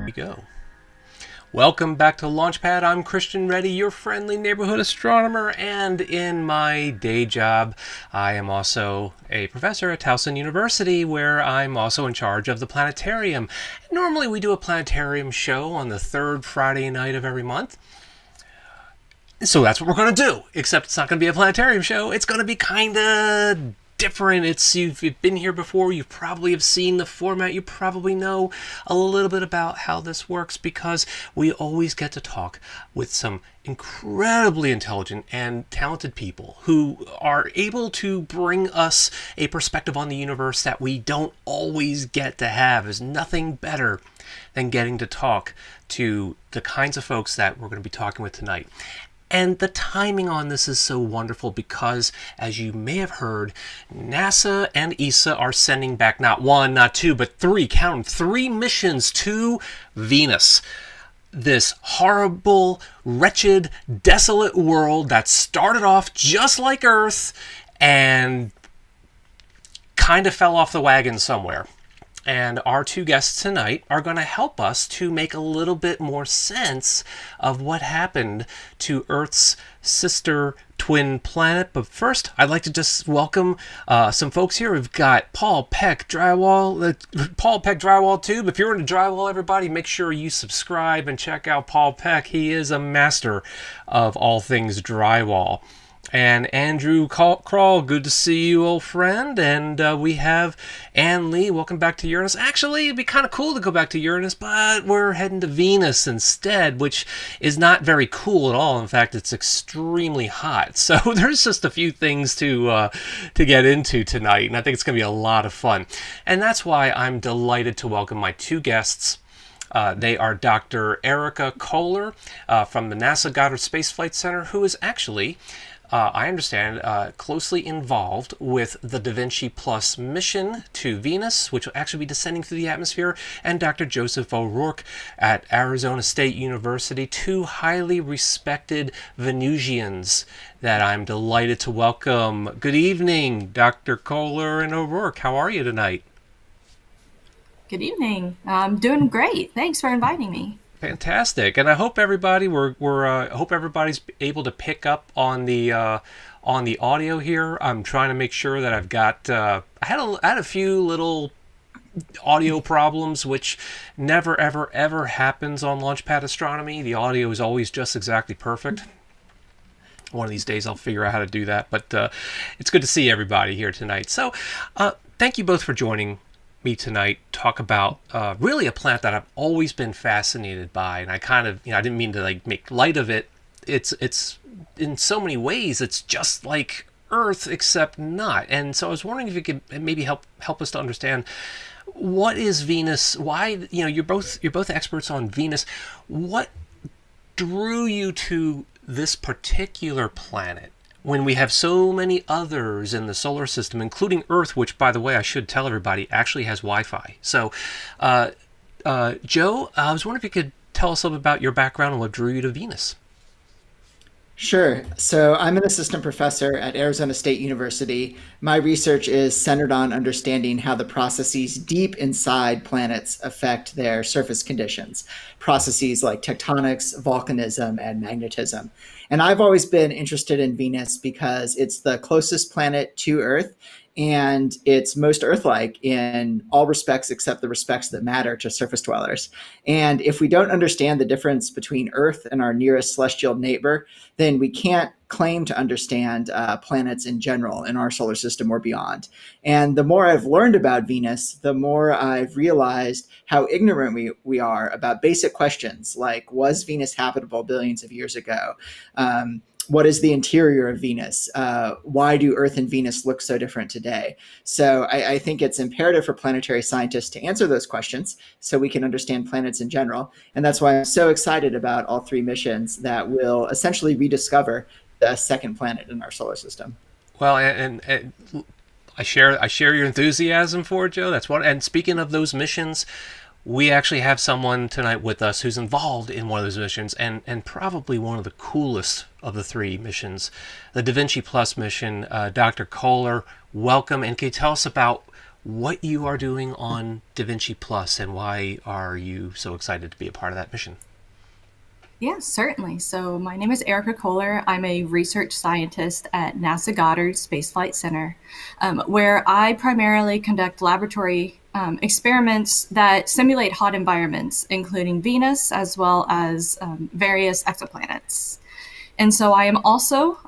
We go. Welcome back to Launchpad. I'm Christian Reddy, your friendly neighborhood astronomer, and in my day job, I am also a professor at Towson University, where I'm also in charge of the planetarium. Normally, we do a planetarium show on the third Friday night of every month. So that's what we're going to do, except it's not going to be a planetarium show. It's going to be kind of different. You've been here before, you probably have seen the format, you probably know a little bit about how this works, because we always get to talk with some incredibly intelligent and talented people who are able to bring us a perspective on the universe that we don't always get to have. There's nothing better than getting to talk to the kinds of folks that we're going to be talking with tonight. And the timing on this is so wonderful because, as you may have heard, NASA and ESA are sending back not one, not two, but three, count them, three missions to Venus. This horrible, wretched, desolate world that started off just like Earth and kind of fell off the wagon somewhere. And our two guests tonight are going to help us to make a little bit more sense of what happened to Earth's sister twin planet. But first, I'd like to just welcome some folks here. We've got Paul Peck Drywall, Paul Peck Drywall Tube. If you're into drywall, everybody, make sure you subscribe and check out Paul Peck. He is a master of all things drywall. And Andrew Kroll, good to see you, old friend. And we have Ann Lee, welcome back to Uranus. Actually, it'd be kind of cool to go back to Uranus, but we're heading to Venus instead, which is not very cool at all. In fact, it's extremely hot. So there's just a few things to get into tonight, and I think it's going to be a lot of fun. And that's why I'm delighted to welcome my two guests. They are Dr. Erika Kohler from the NASA Goddard Spaceflight Center, who is actually, I understand, closely involved with the Davinci Plus mission to Venus, which will actually be descending through the atmosphere, and Dr. Joseph O'Rourke at Arizona State University, two highly respected Venusians that I'm delighted to welcome. Good evening, Dr. Kohler and O'Rourke. How are you tonight? Good evening. I'm doing great. Thanks for inviting me. Fantastic, and I hope everybody hope everybody's able to pick up on the audio here. I'm trying to make sure that I've got. I had a few little audio problems, which never ever happens on Launchpad Astronomy. The audio is always just exactly perfect. One of these days I'll figure out how to do that, but it's good to see everybody here tonight. So, thank you both for joining me tonight. Talk about really a planet that I've always been fascinated by, and I kind of, I didn't mean to make light of it. It's in so many ways it's just like Earth, except not. And so I was wondering if you could maybe help us to understand, what is Venus? Why, you're both experts on Venus. What drew you to this particular planet when we have so many others in the solar system, including Earth, which, by the way, I should tell everybody, actually has Wi-Fi. So, Joe, I was wondering if you could tell us a little bit about your background and what drew you to Venus. Sure. So I'm an assistant professor at Arizona State University. My research is centered on understanding how the processes deep inside planets affect their surface conditions, processes like tectonics, volcanism, and magnetism. And I've always been interested in Venus because it's the closest planet to Earth, and it's most Earth-like in all respects except the respects that matter to surface dwellers. And if we don't understand the difference between Earth and our nearest celestial neighbor, then we can't claim to understand planets in general in our solar system or beyond. And the more I've learned about Venus, the more I've realized how ignorant we are about basic questions like, was Venus habitable billions of years ago? What is the interior of Venus? Why do Earth and Venus look so different today? So I think it's imperative for planetary scientists to answer those questions so we can understand planets in general. And that's why I'm so excited about all three missions that will essentially rediscover the second planet in our solar system. Well, and I share your enthusiasm for it, Joe. That's one. And speaking of those missions, we actually have someone tonight with us who's involved in one of those missions, and probably one of the coolest of the three missions, the Davinci Plus mission. Dr. Kohler, welcome. And can you tell us about what you are doing on Davinci Plus and why are you so excited to be a part of that mission? Yeah, certainly. So my name is Erika Kohler. I'm a research scientist at NASA Goddard Spaceflight Center, where I primarily conduct laboratory experiments that simulate hot environments, including Venus as well as various exoplanets. And so I am also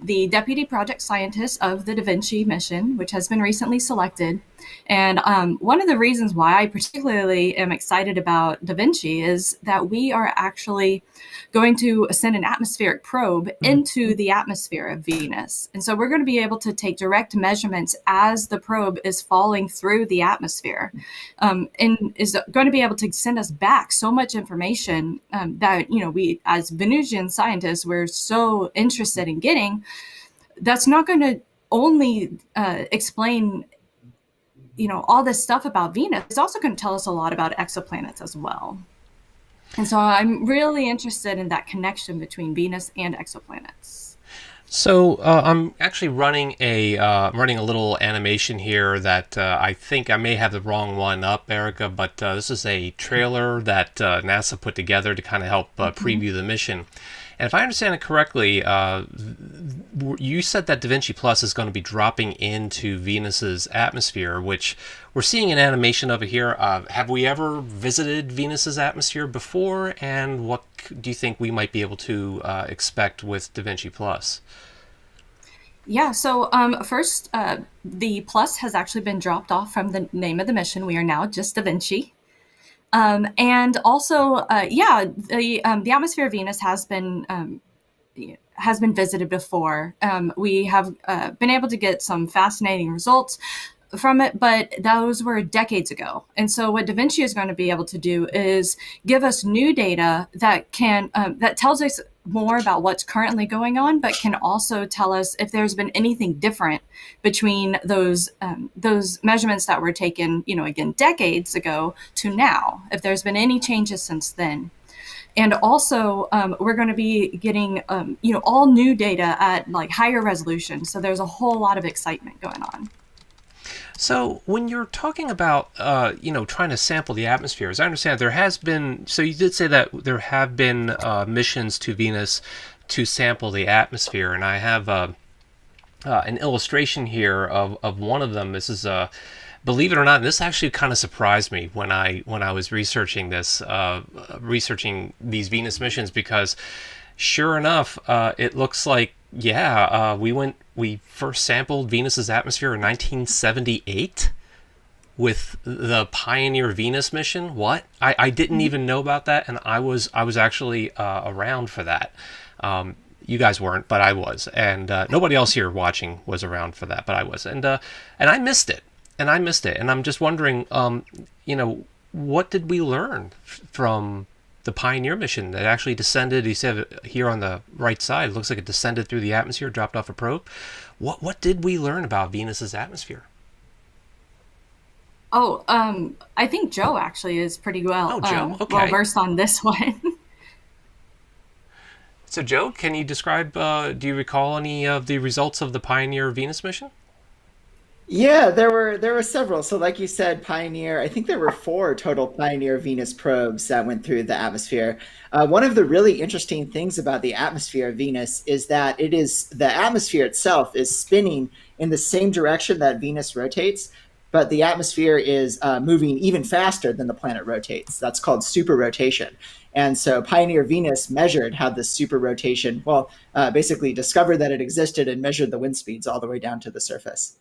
the deputy project scientist of the Davinci mission, which has been recently selected. And one of the reasons why I particularly am excited about Davinci is that we are actually going to send an atmospheric probe into the atmosphere of Venus. And so we're going to be able to take direct measurements as the probe is falling through the atmosphere, and is going to be able to send us back so much information that, we as Venusian scientists, we're so interested in getting. That's not going to only explain all this stuff about Venus. It's also going to tell us a lot about exoplanets as well. And so I'm really interested in that connection between Venus and exoplanets. So I'm actually running a little animation here that I think I may have the wrong one up, Erica, but this is a trailer that NASA put together to kind of help preview the mission. And if I understand it correctly, you said that Davinci Plus is going to be dropping into Venus's atmosphere, which we're seeing an animation of it here. Have we ever visited Venus's atmosphere before? And what do you think we might be able to expect with Davinci Plus? Yeah, so first, the plus has actually been dropped off from the name of the mission. We are now just Davinci. And also, the atmosphere of Venus has been visited before. We have been able to get some fascinating results from it, but those were decades ago. And so what Davinci is going to be able to do is give us new data that that tells us more about what's currently going on, but can also tell us if there's been anything different between those measurements that were taken, again, decades ago to now, if there's been any changes since then. And also, we're going to be getting, all new data at higher resolution. So there's a whole lot of excitement going on. So when you're talking about, trying to sample the atmosphere, as I understand, there has been, so you did say that there have been missions to Venus to sample the atmosphere, and I have an illustration here of one of them. This is, believe it or not, this actually kind of surprised me when I was researching these Venus missions, because sure enough, it looks like, we first sampled Venus's atmosphere in 1978 with the Pioneer Venus mission. What? I didn't even know about that, and I was actually around for that. You guys weren't, but I was, and nobody else here watching was around for that, but I was, and I missed it, and I'm just wondering, what did we learn from the Pioneer mission that actually descended? You said here on the right side, it looks like it descended through the atmosphere, dropped off a probe. What did we learn about Venus's atmosphere? Oh, I think Joe actually is pretty well, well versed on this one. So Joe, can you describe, do you recall any of the results of the Pioneer Venus mission? Yeah, there were several. So, like you said, Pioneer. I think there were four total Pioneer Venus probes that went through the atmosphere. One of the really interesting things about the atmosphere of Venus is that the atmosphere itself is spinning in the same direction that Venus rotates, but the atmosphere is moving even faster than the planet rotates. That's called superrotation. And so Pioneer Venus measured how this superrotation, basically discovered that it existed and measured the wind speeds all the way down to the surface.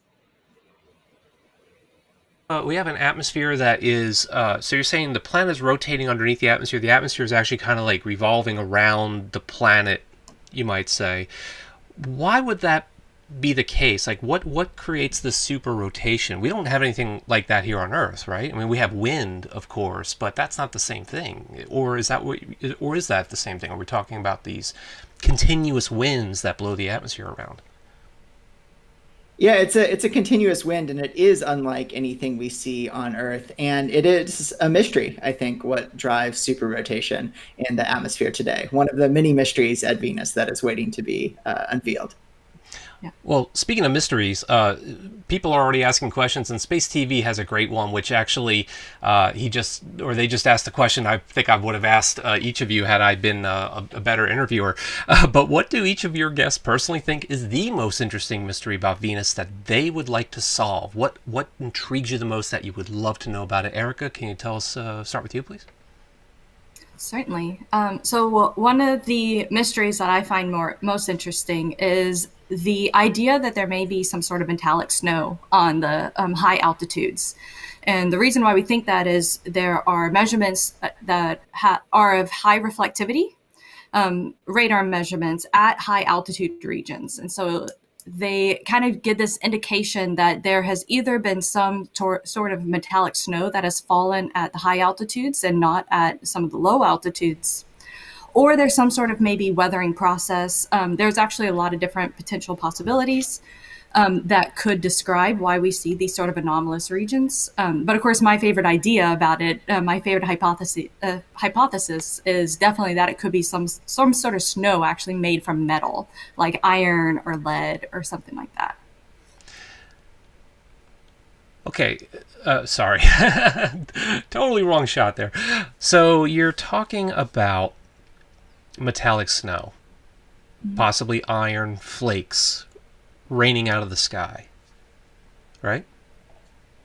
We have an atmosphere that is, so you're saying the planet is rotating underneath the atmosphere. The atmosphere is actually kind of like revolving around the planet, you might say. Why would that be the case? Like, what creates this super rotation? We don't have anything like that here on Earth, right? I mean, we have wind, of course, but that's not the same thing. Or is that the same thing? Are we talking about these continuous winds that blow the atmosphere around? Yeah, it's a continuous wind, and it is unlike anything we see on Earth, and it is a mystery. I think what drives super rotation in the atmosphere today. One of the many mysteries at Venus that is waiting to be unveiled. Well, speaking of mysteries, people are already asking questions, and Space TV has a great one, which actually they just asked the question I think I would have asked each of you had I been a better interviewer. But what do each of your guests personally think is the most interesting mystery about Venus that they would like to solve? What intrigues you the most that you would love to know about it? Erika, can you tell us? Start with you, please. Certainly. So one of the mysteries that I find most interesting is the idea that there may be some sort of metallic snow on the high altitudes. And the reason why we think that is there are measurements that are of high reflectivity, radar measurements at high altitude regions. And so they kind of give this indication that there has either been some sort of metallic snow that has fallen at the high altitudes and not at some of the low altitudes, or there's some sort of maybe weathering process. There's actually a lot of different potential possibilities that could describe why we see these sort of anomalous regions. But of course, my favorite idea about it, my favorite hypothesis is definitely that it could be some sort of snow actually made from metal, like iron or lead or something like that. Okay, sorry. Totally wrong shot there. So you're talking about metallic snow, possibly iron flakes raining out of the sky, right?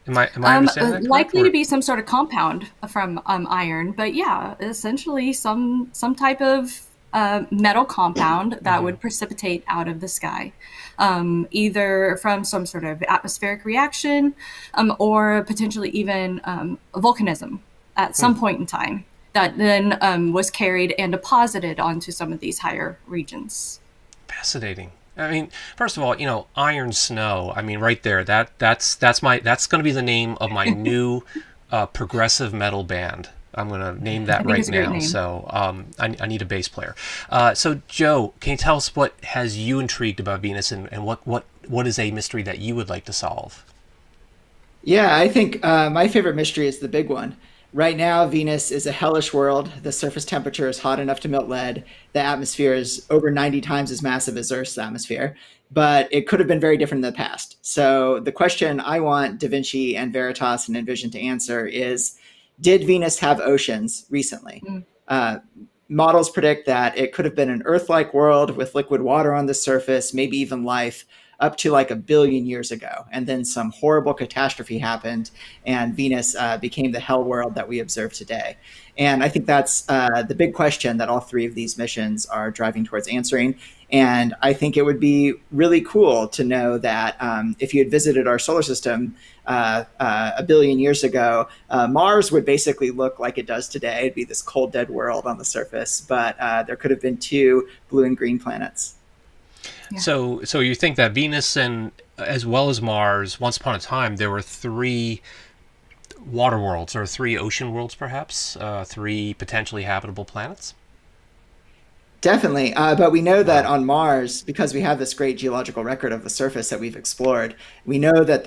Am I understanding that likely correct? to be some sort of compound from iron, but yeah, essentially some type of metal compound that would precipitate out of the sky, either from some sort of atmospheric reaction, or potentially even volcanism at some point in time that then was carried and deposited onto some of these higher regions. Fascinating. I mean, first of all, iron snow. I mean, right there. That's going to be the name of my new progressive metal band. I'm going to name that right now. So I need a bass player. So Joe, can you tell us what has you intrigued about Venus, and what is a mystery that you would like to solve? Yeah, I think my favorite mystery is the big one. Right now, Venus is a hellish world. The surface temperature is hot enough to melt lead. The atmosphere is over 90 times as massive as Earth's atmosphere, but it could have been very different in the past. So the question I want Davinci and Veritas and Envision to answer is, did Venus have oceans recently? Models predict that it could have been an Earth-like world with liquid water on the surface, maybe even life, up to like 1 billion years ago. And then some horrible catastrophe happened, and Venus became the hell world that we observe today. And I think that's the big question that all three of these missions are driving towards answering. And I think it would be really cool to know that if you had visited our solar system 1 billion years ago, Mars would basically look like it does today. It'd be this cold, dead world on the surface, but there could have been 2 blue and green planets. Yeah. So you think that Venus and as well as Mars, once upon a time, there were 3 water worlds or 3 ocean worlds, perhaps 3 potentially habitable planets? Definitely. But we know that on Mars, because we have this great geological record of the surface that we've explored, we know that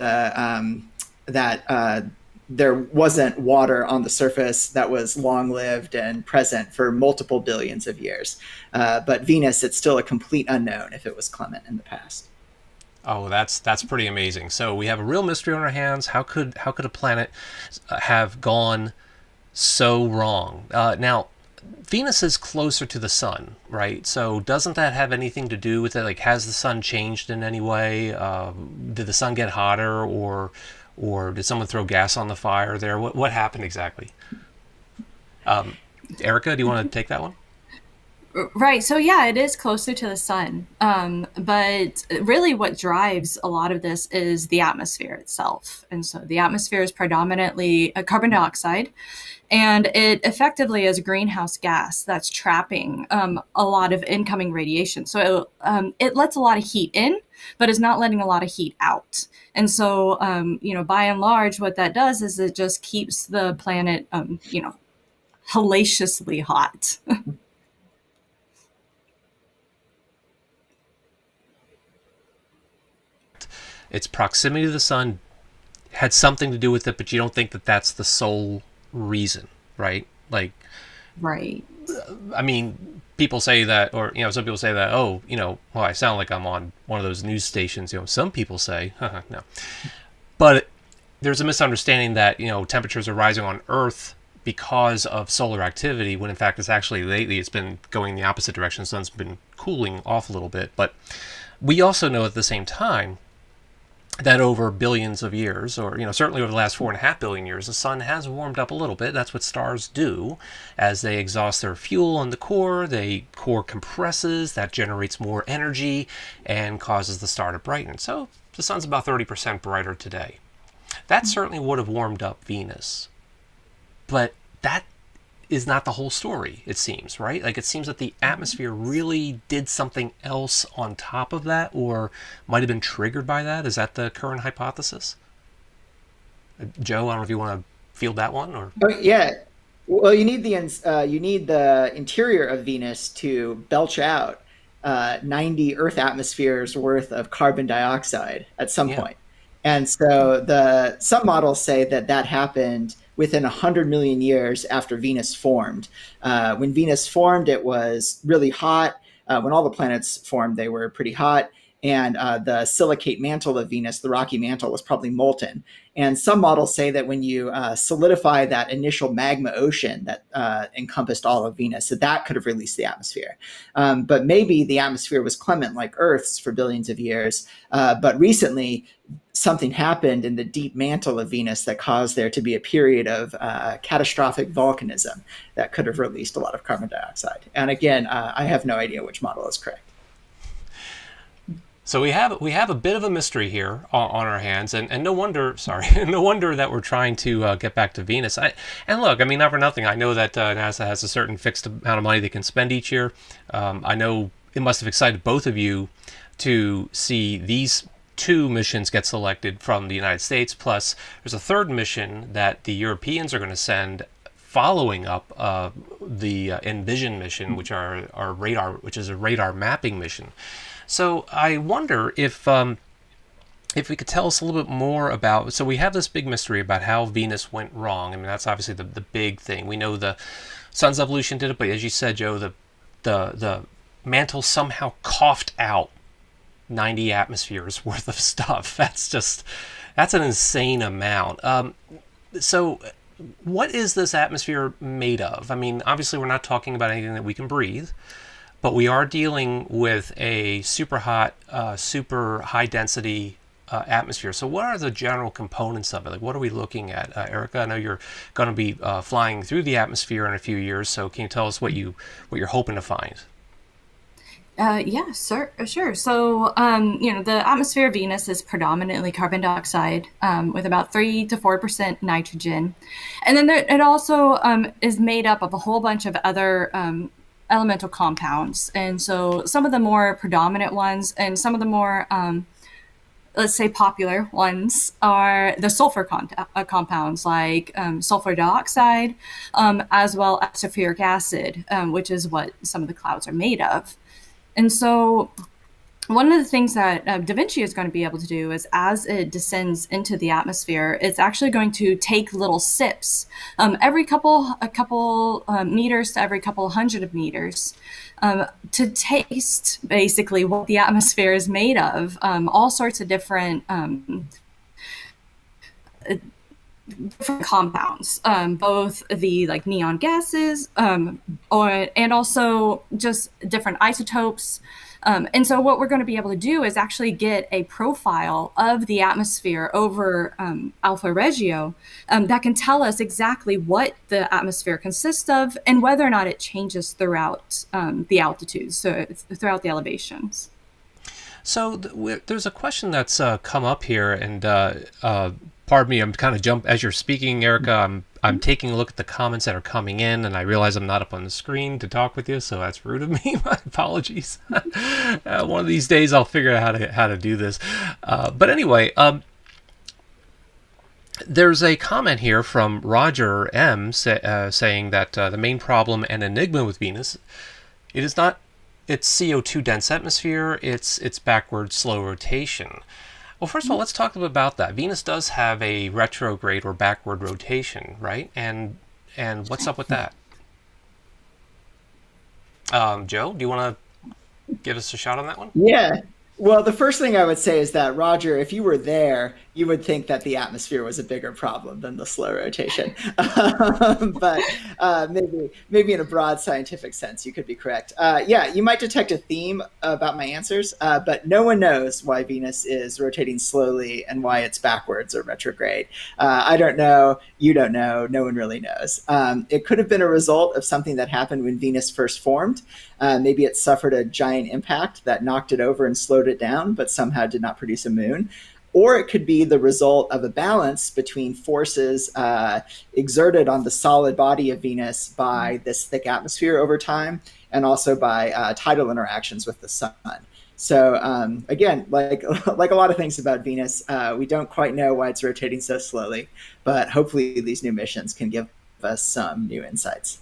there wasn't water on the surface that was long-lived and present for multiple billions of years. But Venus, it's still a complete unknown if it was clement in the past. Oh, that's pretty amazing. So we have a real mystery on our hands. How could a planet have gone so wrong? Now, Venus is closer to the sun, right? So doesn't that have anything to do with it? Like, has the sun changed in any way? Did the sun get hotter, or did someone throw gas on the fire there? What happened exactly? Erika, do you want to take that one? Right. So yeah, it is closer to the sun. But really what drives a lot of this is the atmosphere itself. And so the atmosphere is predominantly carbon dioxide, and it effectively is a greenhouse gas that's trapping a lot of incoming radiation. So it lets a lot of heat in, but is not letting a lot of heat out. And so, by and large, what that does is it just keeps the planet, hellaciously hot. Its proximity to the sun had something to do with it, but you don't think that that's the sole reason, right? Like, Right. I mean, people say that, or some people say that, oh, well, I sound like I'm on one of those news stations. Some people say, no, but there's a misunderstanding that temperatures are rising on Earth because of solar activity, when in fact it's actually lately it's been going the opposite direction. The sun's been cooling off a little bit, but we also know at the same time that over billions of years, or certainly over the last 4.5 billion years, the sun has warmed up a little bit. That's what stars do. As they exhaust their fuel in the core, the core compresses, that generates more energy and causes the star to brighten. So the sun's about 30% brighter today. That certainly would have warmed up Venus. But that is not the whole story, it seems, right? Like, it seems that the atmosphere really did something else on top of that, or might have been triggered by that. Is that the current hypothesis? Joe, I don't know if you want to field that one, or... Oh, yeah. Well, you need the interior of Venus to belch out 90 Earth atmospheres worth of carbon dioxide at some point. And so some models say that happened within 100 million years after Venus formed. When Venus formed, it was really hot. When all the planets formed, they were pretty hot. And the silicate mantle of Venus, the rocky mantle, was probably molten. And some models say that when you solidify that initial magma ocean that encompassed all of Venus, that could have released the atmosphere. But maybe the atmosphere was clement like Earth's for billions of years. But recently, something happened in the deep mantle of Venus that caused there to be a period of catastrophic volcanism that could have released a lot of carbon dioxide. And again, I have no idea which model is correct. So we have a bit of a mystery here on our hands, and no wonder that we're trying to get back to Venus. And look, I mean, not for nothing, I know that NASA has a certain fixed amount of money they can spend each year. I know it must have excited both of you to see these 2 missions get selected from the United States. Plus, there's a third mission that the Europeans are going to send following up the Envision mission, which is a radar mapping mission. So I wonder if we could tell us a little bit more about. So we have this big mystery about how Venus went wrong. I mean, that's obviously the big thing. We know the sun's evolution did it, but as you said, Joe, the mantle somehow coughed out 90 atmospheres worth of stuff. That's an insane amount. So what is this atmosphere made of? I mean, obviously we're not talking about anything that we can breathe, but we are dealing with a super hot, super high density atmosphere. So what are the general components of it? Like, what are we looking at? Erika, I know you're going to be flying through the atmosphere in a few years, so can you tell us what you're hoping to find? Yeah, sure. So, the atmosphere of Venus is predominantly carbon dioxide, with about 3 to 4% nitrogen. And then it also is made up of a whole bunch of other elemental compounds. And so some of the more predominant ones and some of the more, let's say, popular ones are the sulfur compounds like sulfur dioxide, as well as sulfuric acid, which is what some of the clouds are made of. And so one of the things that Davinci is going to be able to do is, as it descends into the atmosphere, it's actually going to take little sips every couple meters to every couple hundred of meters to taste basically what the atmosphere is made of, all sorts of different compounds, both the like neon gases, and also just different isotopes. And so what we're going to be able to do is actually get a profile of the atmosphere over Alpha Regio that can tell us exactly what the atmosphere consists of and whether or not it changes throughout the altitudes, so throughout the elevations. So there's a question that's come up here, and pardon me, I'm kind of as you're speaking, Erika, I'm taking a look at the comments that are coming in, and I realize I'm not up on the screen to talk with you, so that's rude of me. My apologies. One of these days I'll figure out how to do this. But anyway, there's a comment here from Roger M. saying that the main problem and enigma with Venus, it is not its CO2 dense atmosphere, it's backward slow rotation. Well, first of all, let's talk a little bit about that. Venus does have a retrograde or backward rotation, right? And what's up with that? Joe, do you want to give us a shot on that one? Yeah. Well, the first thing I would say is that, Roger, if you were there, you would think that the atmosphere was a bigger problem than the slow rotation. But maybe in a broad scientific sense, you could be correct. Yeah, you might detect a theme about my answers, but no one knows why Venus is rotating slowly and why it's backwards or retrograde. I don't know. You don't know. No one really knows. It could have been a result of something that happened when Venus first formed. Maybe it suffered a giant impact that knocked it over and slowed it down, but somehow did not produce a moon. Or it could be the result of a balance between forces exerted on the solid body of Venus by this thick atmosphere over time, and also by tidal interactions with the sun. So again, like a lot of things about Venus, we don't quite know why it's rotating so slowly, but hopefully these new missions can give us some new insights.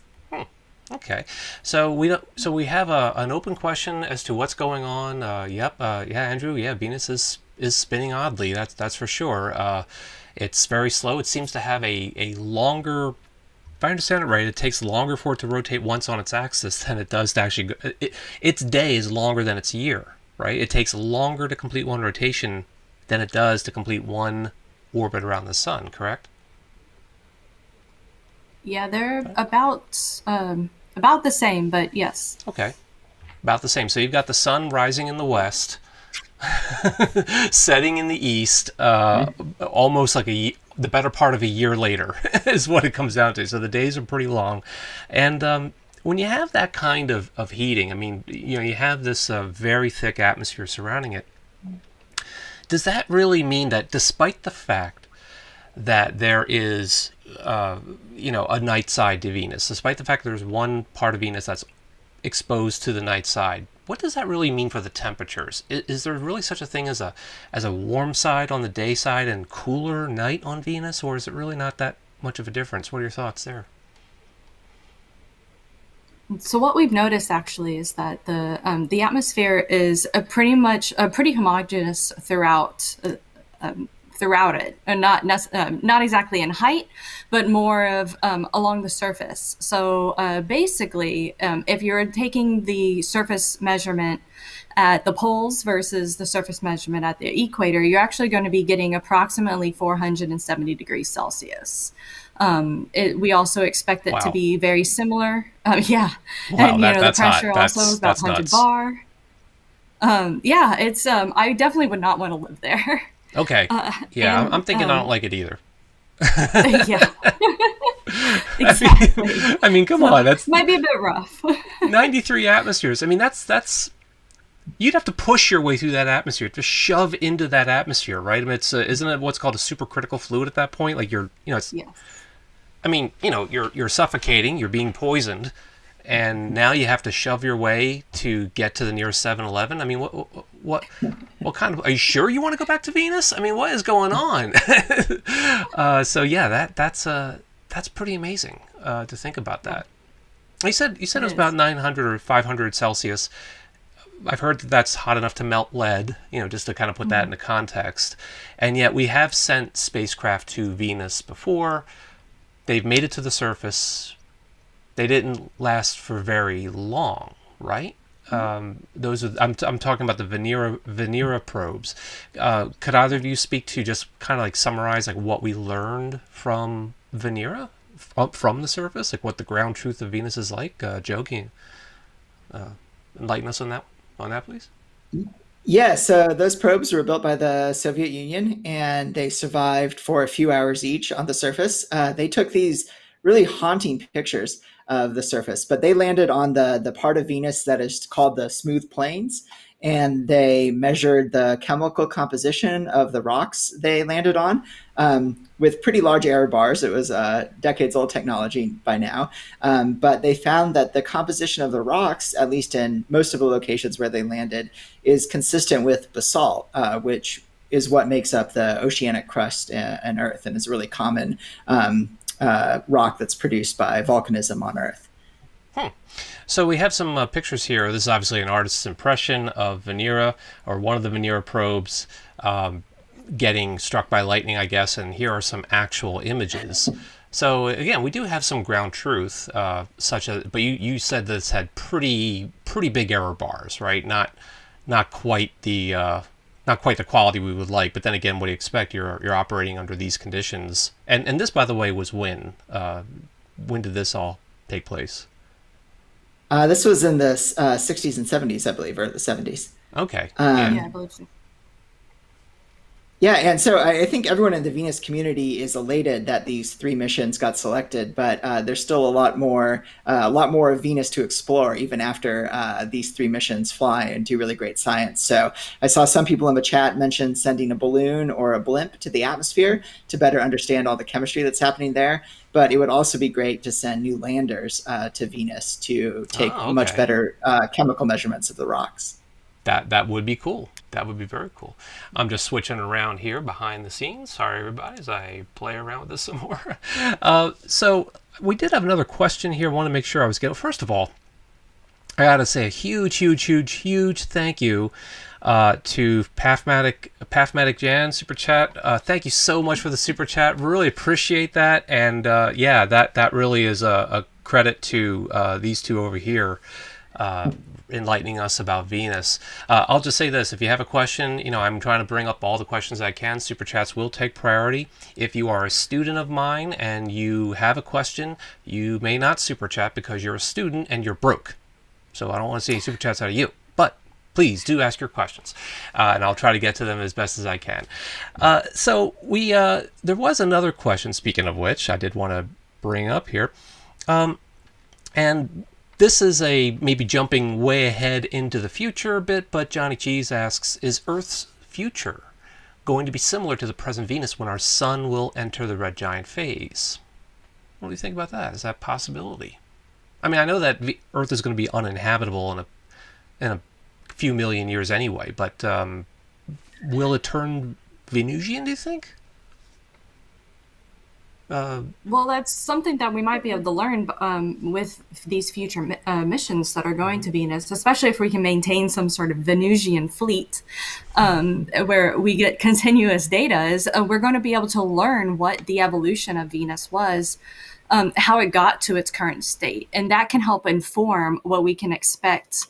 Okay, so we have an open question as to what's going on. Yeah, Andrew. Yeah, Venus is spinning oddly. That's for sure. It's very slow. It seems to have a longer. If I understand it right, it takes longer for it to rotate once on its axis than it does to actually go. Its day is longer than its year, right? It takes longer to complete one rotation than it does to complete one orbit around the sun. Correct? Yeah, they're about the same, but yes. Okay, about the same. So you've got the sun rising in the west, setting in the east, almost like the better part of a year later is what it comes down to. So the days are pretty long. And when you have that kind of heating, I mean, you have this very thick atmosphere surrounding it. Does that really mean that despite the fact that there is a night side to Venus, despite the fact that there's one part of Venus that's exposed to the night side, what does that really mean for the temperatures? Is there really such a thing as a warm side on the day side and cooler night on Venus, or is it really not that much of a difference? What are your thoughts there? So what we've noticed actually is that the atmosphere is pretty homogeneous throughout it, and not exactly in height, but more of along the surface. So basically, if you're taking the surface measurement at the poles versus the surface measurement at the equator, you're actually going to be getting approximately 470 degrees Celsius. We also expect it to be very similar. Yeah. Wow, and that's the pressure hot. also is about 100 nuts. bar. Yeah, it's I definitely would not want to live there. Okay. Yeah, I'm thinking I don't like it either. Yeah. Exactly. I mean, come on, that's might be a bit rough. 93 atmospheres. I mean, that's you'd have to push your way through that atmosphere, to shove into that atmosphere, right? I mean, it's isn't it what's called a supercritical fluid at that point? Like it's. Yes. I mean, you're suffocating, you're being poisoned, and now you have to shove your way to get to the nearest 7-Eleven. I mean, what kind of? Are you sure you want to go back to Venus? I mean, what is going on? So yeah, that's pretty amazing to think about that. You said it was about 900 or 500 Celsius. I've heard that that's hot enough to melt lead, just to kind of put that into context. And yet we have sent spacecraft to Venus before. They've made it to the surface. They didn't last for very long, right? I'm talking about the Venera probes. Could either of you speak to just kind of like summarize like what we learned from Venera, from the surface, like what the ground truth of Venus is like? Joe, can you enlighten us on that, please? Yeah, so those probes were built by the Soviet Union, and they survived for a few hours each on the surface. They took these really haunting pictures of the surface, but they landed on the part of Venus that is called the smooth plains, and they measured the chemical composition of the rocks they landed on with pretty large error bars. It was decades old technology by now, but they found that the composition of the rocks, at least in most of the locations where they landed, is consistent with basalt, which is what makes up the oceanic crust and Earth, and is a really common rock that's produced by volcanism on Earth. So we have some pictures here. This is obviously an artist's impression of Venera, or one of the Venera probes getting struck by lightning, I guess. And here are some actual images. So again, we do have some ground truth, such as, but you said this had pretty big error bars, right? Not quite the not quite the quality we would like. But then again, what do you expect? You're operating under these conditions. And this, by the way, was when did this all take place? This was in the 60s and 70s, I believe, or the 70s. Okay, yeah. Yeah, I Um, believe so. Yeah, and so I think everyone in the Venus community is elated that these three missions got selected, but there's still a lot more of Venus to explore even after these three missions fly and do really great science. So I saw some people in the chat mention sending a balloon or a blimp to the atmosphere to better understand all the chemistry that's happening there. But it would also be great to send new landers to Venus to take Oh, much okay. better chemical measurements of the rocks. That would be cool. That would be very cool. I'm just switching around here behind the scenes. Sorry, everybody, as I play around with this some more. So we did have another question here. I want to make sure I was getting. First of all, I gotta say a huge thank you to Pathmatic Jan super chat. Thank you so much for the super chat. Really appreciate that. And yeah, that really is a credit to these two over here. Enlightening us about Venus. I'll just say this: if you have a question, I'm trying to bring up all the questions I can. Super chats will take priority. If you are a student of mine and you have a question, you may not super chat because you're a student and you're broke. So I don't want to see any super chats out of you. But please do ask your questions, and I'll try to get to them as best as I can. So there was another question. Speaking of which, I did want to bring up here, and this is a maybe jumping way ahead into the future a bit, but Johnny Cheese asks, is Earth's future going to be similar to the present Venus when our sun will enter the red giant phase? What do you think about that? Is that a possibility? I mean, I know that Earth is going to be uninhabitable in a few million years anyway, but will it turn Venusian, do you think? Well, that's something that we might be able to learn with these future missions that are going to Venus, especially if we can maintain some sort of Venusian fleet where we get continuous data. We're going to be able to learn what the evolution of Venus was, how it got to its current state, and that can help inform what we can expect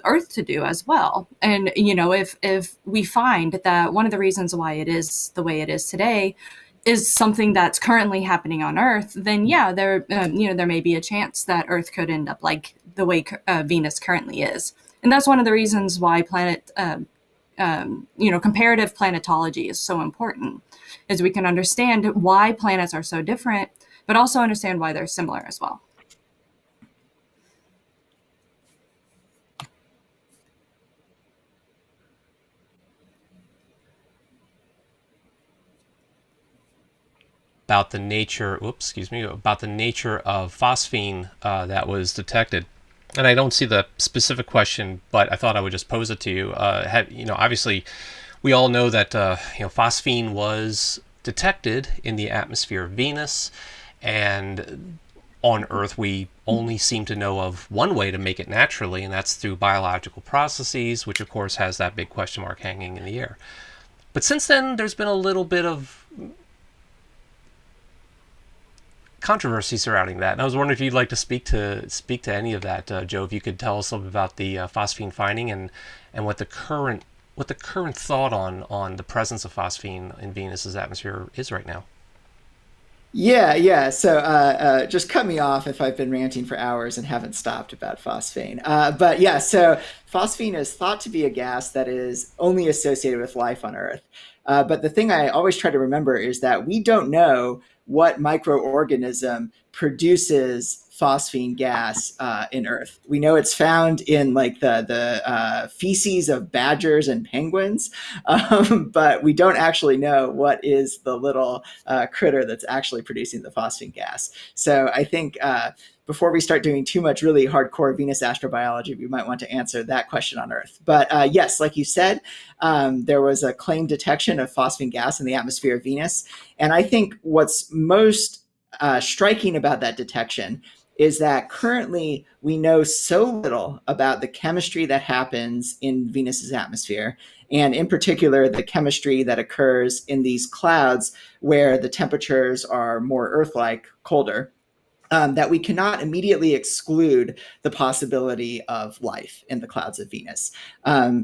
Earth to do as well. And if we find that one of the reasons why it is the way it is today is something that's currently happening on Earth, then yeah, there may be a chance that Earth could end up like the way Venus currently is, and that's one of the reasons why comparative planetology is so important, is we can understand why planets are so different, but also understand why they're similar as well. About the nature, about the nature of phosphine that was detected. And I don't see the specific question, but I thought I would just pose it to you. Obviously, we all know that phosphine was detected in the atmosphere of Venus, and on Earth we only seem to know of one way to make it naturally, and that's through biological processes, which of course has that big question mark hanging in the air. But since then, there's been a little bit of controversy surrounding that, and I was wondering if you'd like to speak to any of that, Joe. If you could tell us a little bit about the phosphine finding and what the current thought on the presence of phosphine in Venus's atmosphere is right now. Yeah, yeah. So just cut me off if I've been ranting for hours and haven't stopped about phosphine. But yeah, so phosphine is thought to be a gas that is only associated with life on Earth. But the thing I always try to remember is that we don't know what microorganism produces phosphine gas in Earth. We know it's found in like the feces of badgers and penguins, but we don't actually know what is the little critter that's actually producing the phosphine gas. So I think before we start doing too much really hardcore Venus astrobiology, we might want to answer that question on Earth. But yes, like you said, there was a claimed detection of phosphine gas in the atmosphere of Venus. And I think what's most striking about that detection is that currently we know so little about the chemistry that happens in Venus's atmosphere, and in particular, the chemistry that occurs in these clouds where the temperatures are more Earth-like, colder, that we cannot immediately exclude the possibility of life in the clouds of Venus.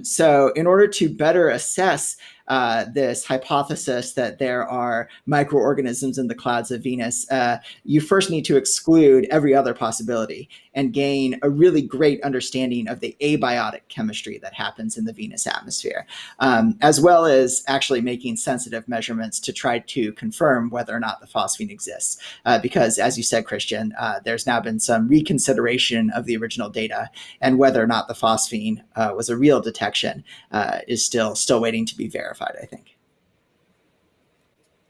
So, in order to better assess this hypothesis that there are microorganisms in the clouds of Venus, you first need to exclude every other possibility and gain a really great understanding of the abiotic chemistry that happens in the Venus atmosphere, as well as actually making sensitive measurements to try to confirm whether or not the phosphine exists. Because, as you said, Christian, there's now been some reconsideration of the original data, and whether or not the phosphine was a real detection is still waiting to be verified, I think.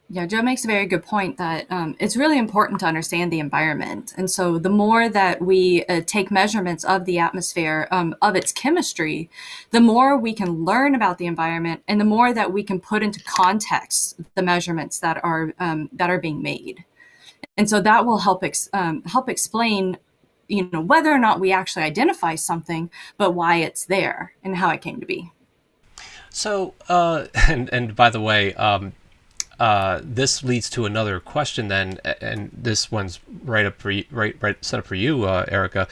Yeah, Joe makes a very good point that it's really important to understand the environment. And so the more that we take measurements of the atmosphere, of its chemistry, the more we can learn about the environment and the more that we can put into context the measurements that are being made. And so that will help explain, whether or not we actually identify something, but why it's there and how it came to be. So, and by the way, this leads to another question then, and this one's right set up for you, Erika.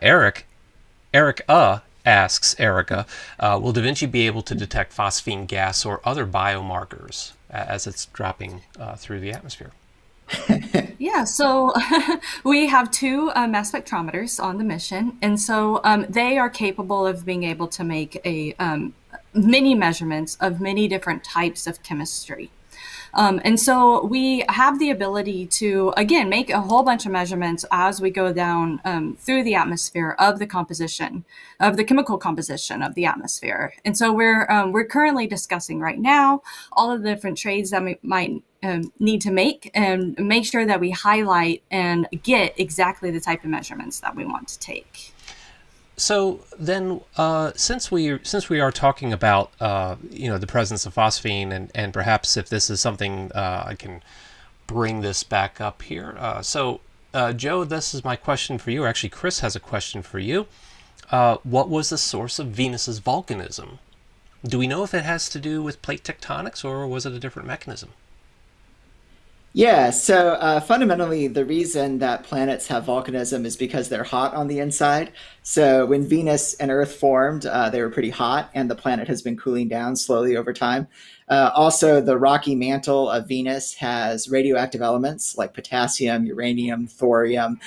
Erika asks Erika, will Davinci be able to detect phosphine gas or other biomarkers as it's dropping through the atmosphere? Yeah, so we have two mass spectrometers on the mission, and so they are capable of being able to make many measurements of many different types of chemistry. And so we have the ability to, again, make a whole bunch of measurements as we go down through the atmosphere of the composition, of the chemical composition of the atmosphere. And so we're currently discussing right now all of the different trades that we might need to make and make sure that we highlight and get exactly the type of measurements that we want to take. So then, since we are talking about the presence of phosphine, and perhaps if this is something I can bring this back up here. So Joe, this is my question for you. Or actually, Chris has a question for you. What was the source of Venus's volcanism? Do we know if it has to do with plate tectonics, or was it a different mechanism? Yeah, so fundamentally, the reason that planets have volcanism is because they're hot on the inside. So when Venus and Earth formed, they were pretty hot, and the planet has been cooling down slowly over time. Also, the rocky mantle of Venus has radioactive elements like potassium, uranium, thorium.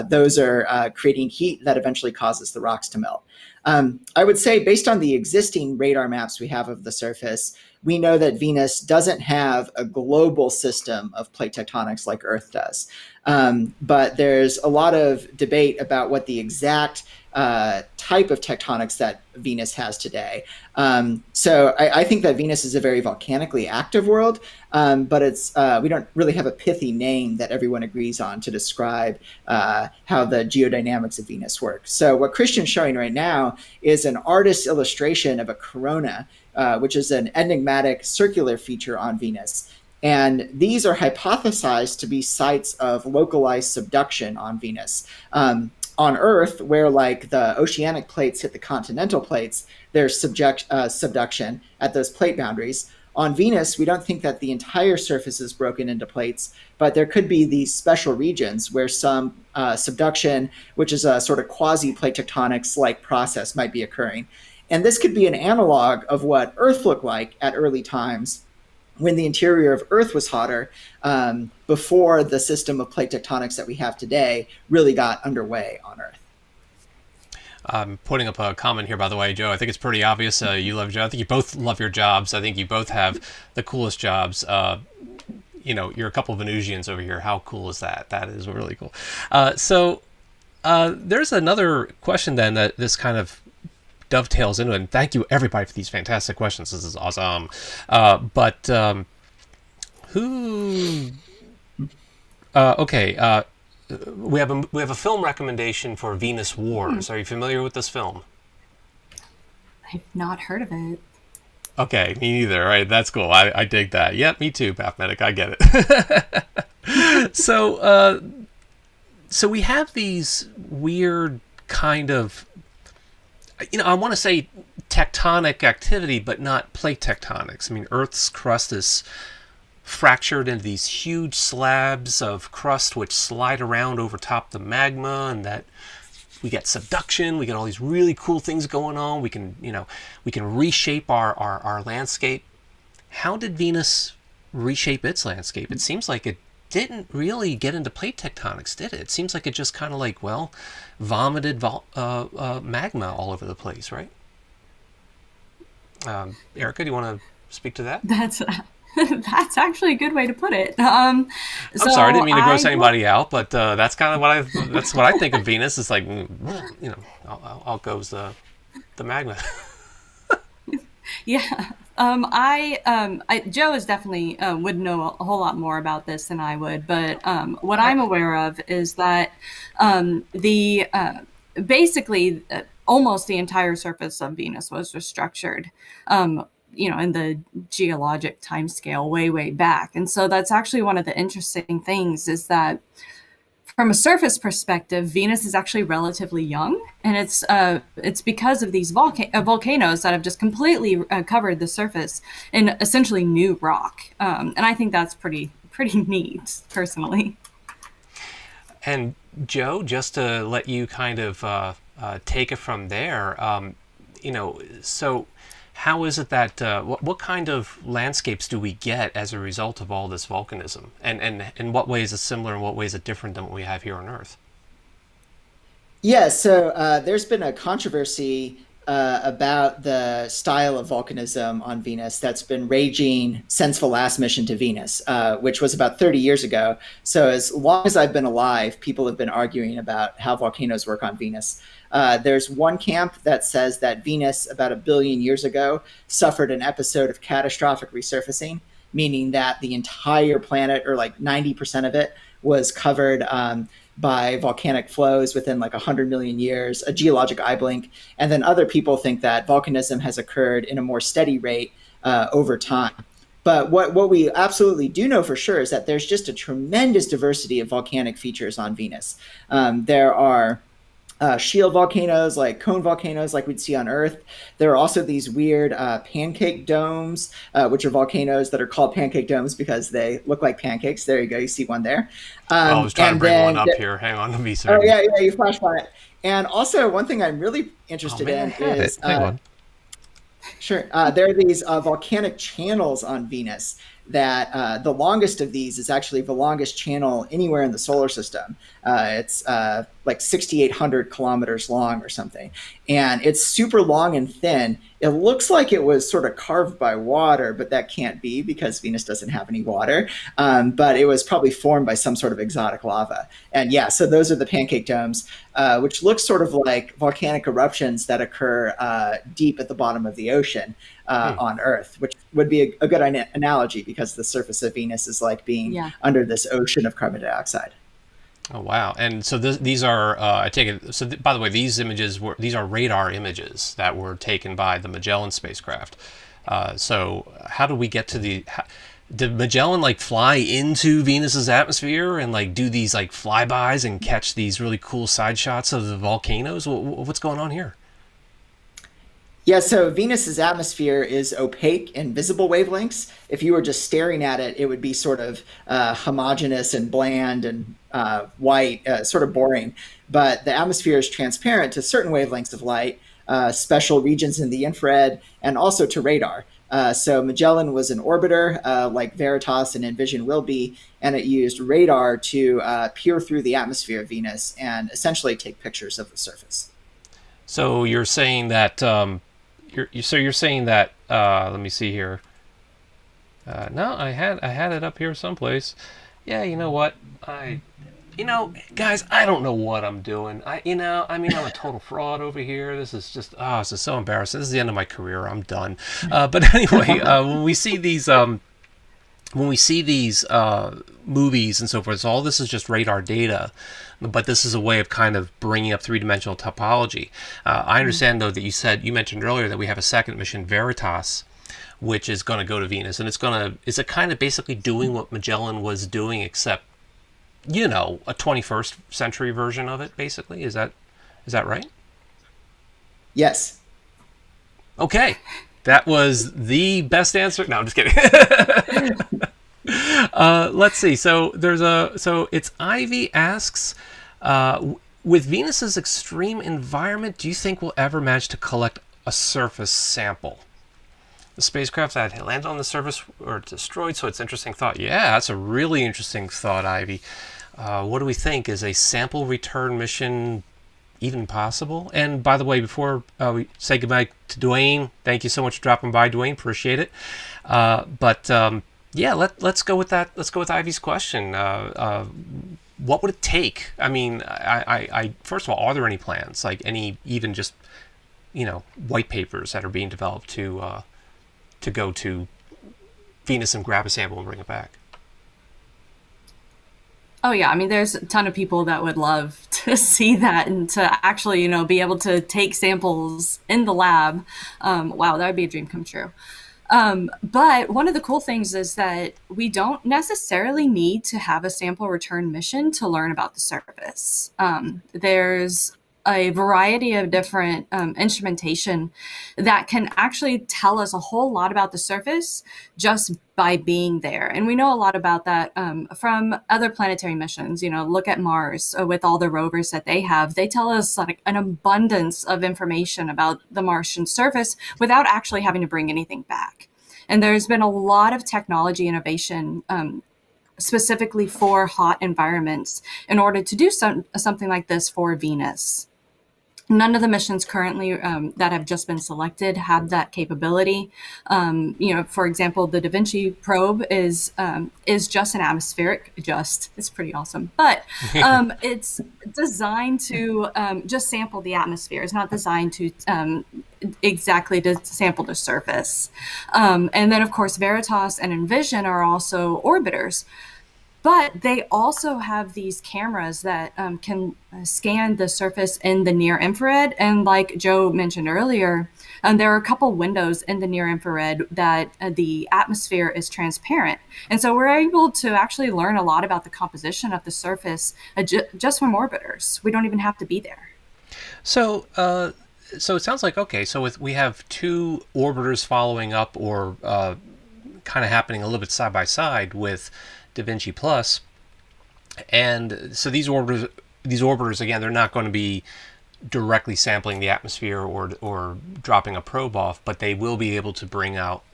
Those are creating heat that eventually causes the rocks to melt. I would say, based on the existing radar maps we have of the surface, we know that Venus doesn't have a global system of plate tectonics like Earth does. But there's a lot of debate about what the exact type of tectonics that Venus has today. So I think that Venus is a very volcanically active world, but we don't really have a pithy name that everyone agrees on to describe how the geodynamics of Venus work. So what Christian's showing right now is an artist's illustration of a corona, which is an enigmatic circular feature on Venus. And these are hypothesized to be sites of localized subduction on Venus. On Earth, where like the oceanic plates hit the continental plates, there's subduction at those plate boundaries. On Venus, we don't think that the entire surface is broken into plates, but there could be these special regions where some subduction, which is a sort of quasi-plate tectonics-like process, might be occurring. And this could be an analog of what Earth looked like at early times, when the interior of Earth was hotter, before the system of plate tectonics that we have today really got underway on Earth. I'm putting up a comment here, by the way, Joe. I think it's pretty obvious you love Joe. I think you both love your jobs. I think you both have the coolest jobs. You're a couple of Venusians over here. How cool is that? That is really cool. So there's another question then that this kind of dovetails into, and thank you everybody for these fantastic questions. This is awesome. We have a film recommendation for Venus Wars. Are you familiar with this film? I've not heard of it. Okay, me neither. All right, that's cool. I dig that. Yep, me too, Pathmetic. I get it. So we have these weird kind of, I want to say tectonic activity, but not plate tectonics. I mean, Earth's crust is fractured into these huge slabs of crust which slide around over top the magma, and that we get subduction, we get all these really cool things going on. We can, we can reshape our landscape. How did Venus reshape its landscape? It seems like it didn't really get into plate tectonics, did it? It seems like it just kind of like, vomited magma all over the place, right? Erika, do you want to speak to that? That's actually a good way to put it. I'm sorry, I didn't mean to gross anybody out, but that's kind of what I think of Venus. It's like, out goes the magma. Yeah. Joe is definitely would know a whole lot more about this than I would, but what I'm aware of is that basically almost the entire surface of Venus was restructured, in the geologic timescale way back, and so that's actually one of the interesting things is that. From a surface perspective, Venus is actually relatively young, and it's because of these volcanoes that have just completely covered the surface in essentially new rock, and I think that's pretty neat, personally. And Joe, just to let you kind of take it from there, so how is it that what kind of landscapes do we get as a result of all this volcanism, and in what ways is similar and what ways is different than what we have here on Earth? Yeah, so there's been a controversy about the style of volcanism on Venus that's been raging since the last mission to Venus, which was about 30 years ago. So as long as I've been alive, people have been arguing about how volcanoes work on Venus. There's one camp that says that Venus, about 1 billion years ago, suffered an episode of catastrophic resurfacing, meaning that the entire planet, or like 90% of it, was covered by volcanic flows within like 100 million years, a geologic eye blink. And then other people think that volcanism has occurred in a more steady rate over time. But what we absolutely do know for sure is that there's just a tremendous diversity of volcanic features on Venus. There are shield volcanoes, like cone volcanoes, like we'd see on Earth. There are also these weird pancake domes, which are volcanoes that are called pancake domes because they look like pancakes. There you go. You see one there. I was trying to bring one up here. Hang on, let me see. Oh, yeah, you flash by it. And also, one thing I'm really interested in is... Hang on. Sure. There are these volcanic channels on Venus that the longest of these is actually the longest channel anywhere in the solar system. It's like 6,800 kilometers long or something. And it's super long and thin. It looks like it was sort of carved by water, but that can't be because Venus doesn't have any water. But it was probably formed by some sort of exotic lava. And yeah, so those are the pancake domes, which look sort of like volcanic eruptions that occur deep at the bottom of the ocean on Earth, which would be a good analogy because the surface of Venus is like being under this ocean of carbon dioxide. Oh, wow. And so these are, I take it, so by the way, these are radar images that were taken by the Magellan spacecraft. So how do we get to did Magellan like fly into Venus's atmosphere and like do these like flybys and catch these really cool side shots of the volcanoes? What's going on here? Yeah, so Venus's atmosphere is opaque in visible wavelengths. If you were just staring at it, it would be sort of homogeneous and bland and white, sort of boring. But the atmosphere is transparent to certain wavelengths of light, special regions in the infrared, and also to radar. So Magellan was an orbiter, like Veritas and Envision will be, and it used radar to peer through the atmosphere of Venus and essentially take pictures of the surface. So you're saying that... You're saying that let me see here. No, I had it up here someplace. Yeah, you know what? Guys, I don't know what I'm doing. I'm a total fraud over here. This is just this is so embarrassing. This is the end of my career. I'm done. But anyway, when we see these movies and so forth, so all this is just radar data, but this is a way of kind of bringing up three-dimensional topology. I understand, though, that you mentioned earlier that we have a second mission, Veritas, which is going to go to Venus, and is it kind of basically doing what Magellan was doing, except a 21st century version of it, basically. Is that right? Yes. Okay. That was the best answer. No, I'm just kidding. Let's see. So it's Ivy asks, with Venus's extreme environment, do you think we'll ever manage to collect a surface sample? The spacecraft that landed on the surface were destroyed, so it's an interesting thought. Yeah, that's a really interesting thought, Ivy. What do we think? Is a sample return mission even possible? And by the way, before we say goodbye to Dwayne, thank you so much for dropping by, Dwayne. Appreciate it. Yeah, let's go with that. Let's go with Ivy's question. What would it take? I mean, I first of all, are there any plans, like any even just white papers that are being developed to go to Venus and grab a sample and bring it back? Oh yeah, I mean, there's a ton of people that would love to see that and to actually, be able to take samples in the lab. Wow, that would be a dream come true. But one of the cool things is that we don't necessarily need to have a sample return mission to learn about the surface. There's a variety of different instrumentation that can actually tell us a whole lot about the surface just by being there. And we know a lot about that from other planetary missions. Look at Mars with all the rovers that they have. They tell us like an abundance of information about the Martian surface without actually having to bring anything back. And there's been a lot of technology innovation specifically for hot environments in order to do something like this for Venus. None of the missions currently that have just been selected have that capability. For example, the Davinci probe is just an atmospheric. It's pretty awesome, but it's designed to just sample the atmosphere. It's not designed to exactly to sample the surface. And then, of course, Veritas and Envision are also orbiters. But they also have these cameras that can scan the surface in the near infrared. And like Joe mentioned earlier, there are a couple windows in the near infrared that the atmosphere is transparent. And so we're able to actually learn a lot about the composition of the surface just from orbiters. We don't even have to be there. So it sounds like, okay, so we have two orbiters following up or kind of happening a little bit side by side with Davinci Plus, and so these orbiters again, they're not going to be directly sampling the atmosphere or dropping a probe off, but they will be able to bring out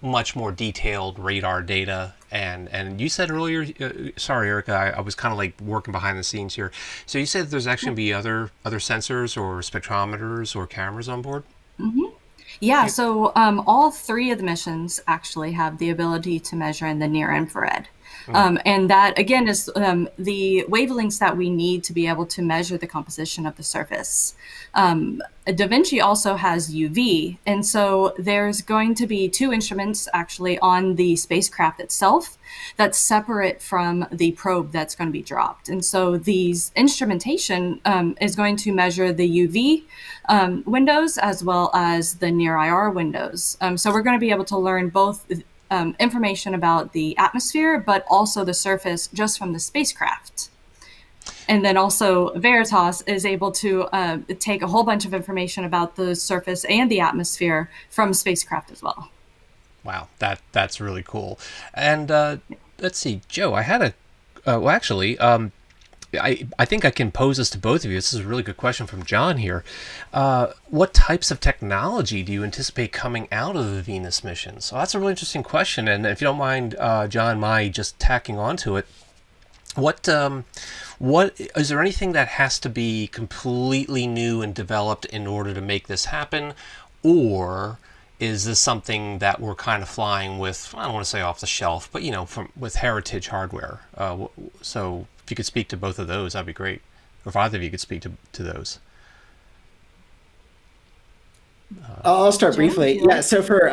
much more detailed radar data. And you said earlier, sorry Erica, I was kind of like working behind the scenes here. So you said there's actually going to be other sensors or spectrometers or cameras on board. Mm-hmm. Yeah, so all three of the missions actually have the ability to measure in the near infrared. And that, again, is the wavelengths that we need to be able to measure the composition of the surface. Davinci also has UV, and so there's going to be two instruments actually on the spacecraft itself that's separate from the probe that's going to be dropped. And so these instrumentation is going to measure the UV windows as well as the near IR windows. So we're going to be able to learn both information about the atmosphere, but also the surface just from the spacecraft. And then also Veritas is able to take a whole bunch of information about the surface and the atmosphere from spacecraft as well. Wow, that's really cool. And let's see, Joe, I had I think I can pose this to both of you. This is a really good question from John here. What types of technology do you anticipate coming out of the Venus mission? So that's a really interesting question. And if you don't mind, John, my just tacking onto it, what is there anything that has to be completely new and developed in order to make this happen? Or is this something that we're kind of flying with, I don't want to say off the shelf, but with heritage hardware? So if you could speak to both of those, that'd be great. Or if either of you could speak to those. I'll start briefly. Yeah, so for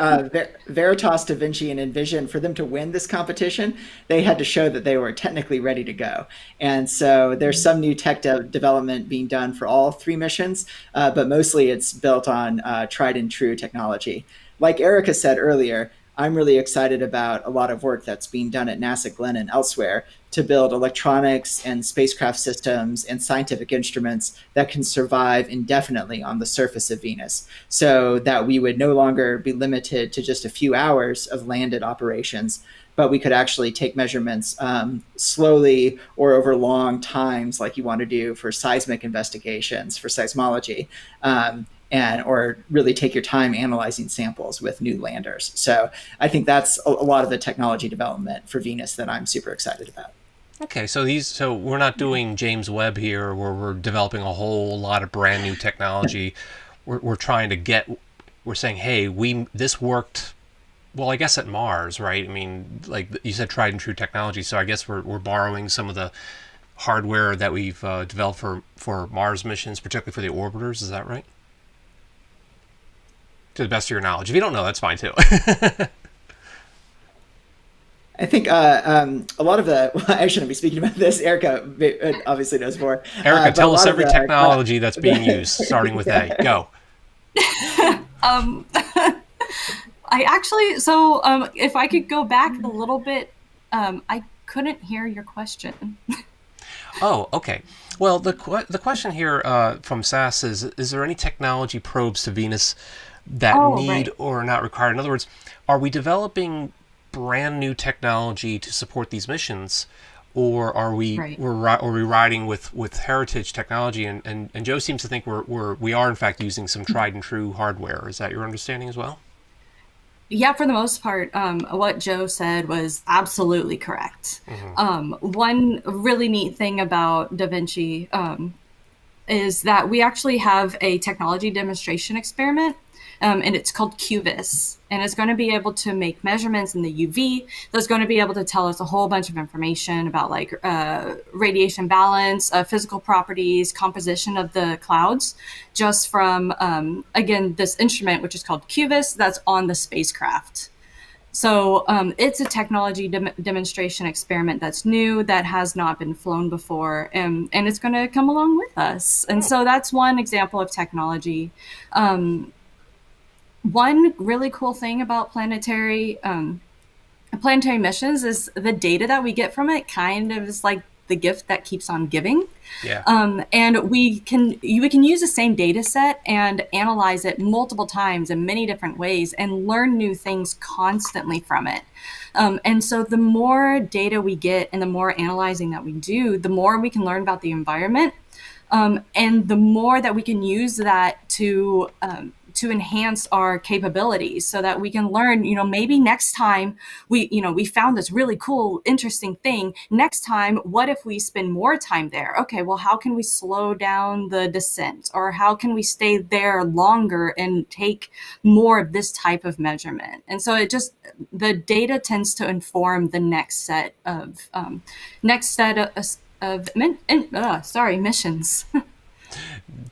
Veritas, Davinci, and Envision, for them to win this competition, they had to show that they were technically ready to go. And so there's some new tech development being done for all three missions, but mostly it's built on tried and true technology. Like Erika said earlier, I'm really excited about a lot of work that's being done at NASA Glenn and elsewhere to build electronics and spacecraft systems and scientific instruments that can survive indefinitely on the surface of Venus, so that we would no longer be limited to just a few hours of landed operations, but we could actually take measurements slowly or over long times, like you want to do for seismic investigations, for seismology, or really take your time analyzing samples with new landers. So I think that's a lot of the technology development for Venus that I'm super excited about. Okay, so we're not doing James Webb here, where we're developing a whole lot of brand new technology. We're trying to get. We're saying, hey, this worked. Well, I guess at Mars, right? I mean, like you said, tried and true technology. So I guess we're borrowing some of the hardware that we've developed for Mars missions, particularly for the orbiters. Is that right? To the best of your knowledge. If you don't know, that's fine too. I think a lot of the, well, I shouldn't be speaking about this. Erika obviously knows more. Erika, tell us every technology that's being used, starting with A. Go. I actually, so if I could go back a little bit, I couldn't hear your question. Oh, okay. Well, the question here from SAS is there any technology probes to Venus that need or are not required? In other words, are we developing brand new technology to support these missions, or are we riding with heritage technology? And Joe seems to think we are in fact using some tried and true hardware. Is that your understanding as well? Yeah, for the most part, what Joe said was absolutely correct. One really neat thing about Davinci is that we actually have a technology demonstration experiment, and it's called QVIS, and it's going to be able to make measurements in the UV. That's going to be able to tell us a whole bunch of information about like radiation balance, physical properties, composition of the clouds, just from, again, this instrument, which is called QVIS, that's on the spacecraft. So it's a technology demonstration experiment that's new, that has not been flown before, and it's going to come along with us. And so that's one example of technology. One really cool thing about planetary missions is the data that we get from it kind of is like the gift that keeps on giving. Yeah. And we can use the same data set and analyze it multiple times in many different ways and learn new things constantly from it. And so the more data we get and the more analyzing that we do, the more we can learn about the environment, and the more that we can use that to enhance our capabilities, so that we can learn, maybe next time we found this really cool, interesting thing. Next time, what if we spend more time there? Okay, well, how can we slow down the descent? Or how can we stay there longer and take more of this type of measurement? And so the data tends to inform the next set of missions.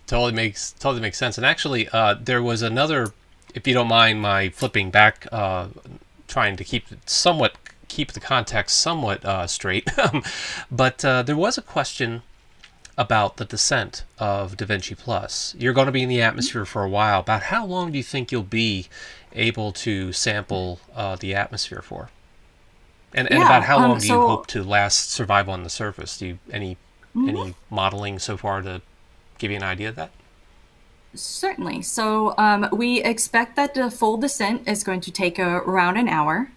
Totally makes sense. And actually, there was another. If you don't mind my flipping back, trying to keep the context somewhat straight, but there was a question about the descent of Davinci Plus. You're going to be in the atmosphere for a while. About how long do you think you'll be able to sample the atmosphere for? And about how long do you hope to last survive on the surface? Do you any modeling so far to give you an idea of that? Certainly. So we expect that the full descent is going to take around an hour.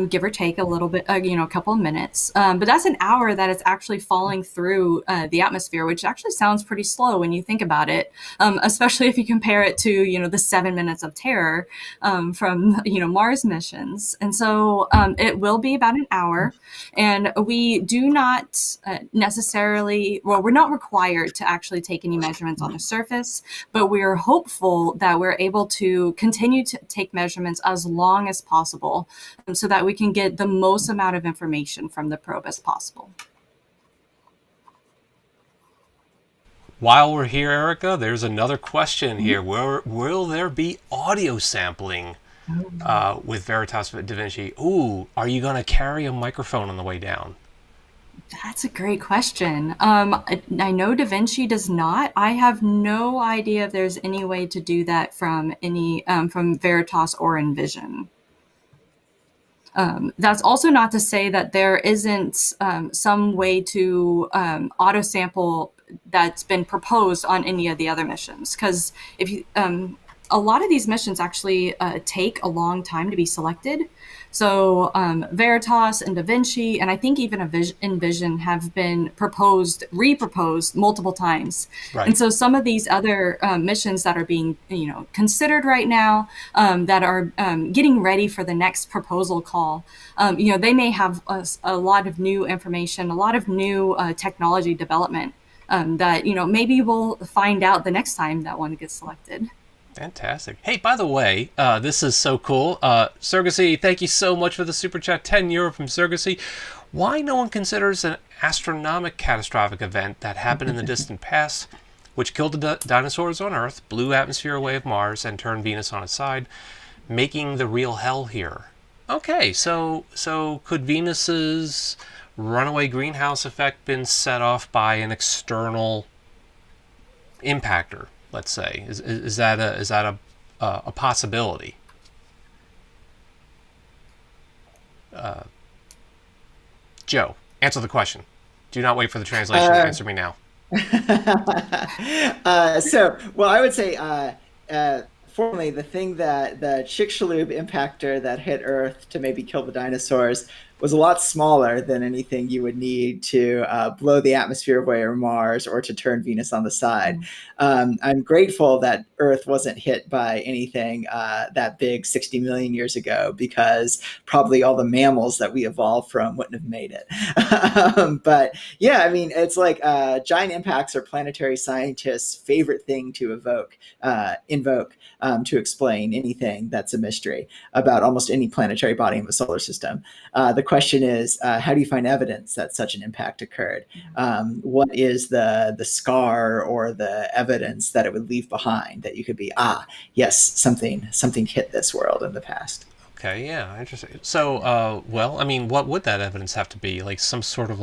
Give or take a little bit, a couple of minutes. But that's an hour that is actually falling through the atmosphere, which actually sounds pretty slow when you think about it, especially if you compare it to, the 7 minutes of terror from, Mars missions. And so it will be about an hour. And we do not we're not required to actually take any measurements on the surface, but we're hopeful that we're able to continue to take measurements as long as possible, so that we can get the most amount of information from the probe as possible. While we're here, Erika, there's another question here. Will there be audio sampling with Veritas Davinci? Ooh, are you going to carry a microphone on the way down? That's a great question. I know Davinci does not. I have no idea if there's any way to do that from Veritas or Envision. That's also not to say that there isn't some way to auto sample that's been proposed on any of the other missions. Because if you, a lot of these missions actually take a long time to be selected. So Veritas and Davinci, and I think even Envision have been reproposed multiple times. Right. And so some of these other missions that are being, considered right now, that are getting ready for the next proposal call, they may have a lot of new information, a lot of new technology development that, maybe we'll find out the next time that one gets selected. Fantastic. Hey, by the way, this is so cool. Surrogacy, thank you so much for the super chat. €10 from Surrogacy. Why no one considers an astronomic catastrophic event that happened in the distant past, which killed the dinosaurs on Earth, blew atmosphere away of Mars, and turned Venus on its side, making the real hell here? Okay, so could Venus's runaway greenhouse effect been set off by an external impactor? Let's say, is that a possibility? Joe, answer the question. Do not wait for the translation. Answer me now. Well, I would say, formerly, the thing that the Chicxulub impactor that hit Earth to maybe kill the dinosaurs was a lot smaller than anything you would need to blow the atmosphere away of Mars or to turn Venus on the side. I'm grateful that Earth wasn't hit by anything that big 60 million years ago, because probably all the mammals that we evolved from wouldn't have made it. But yeah, I mean, it's like giant impacts are planetary scientists' favorite thing to invoke to explain anything that's a mystery about almost any planetary body in the solar system. The question is, how do you find evidence that such an impact occurred? What is the scar or the evidence that it would leave behind that you could be, yes, something hit this world in the past? Okay, yeah, interesting. So, well, I mean, what would that evidence have to be? Like some sort of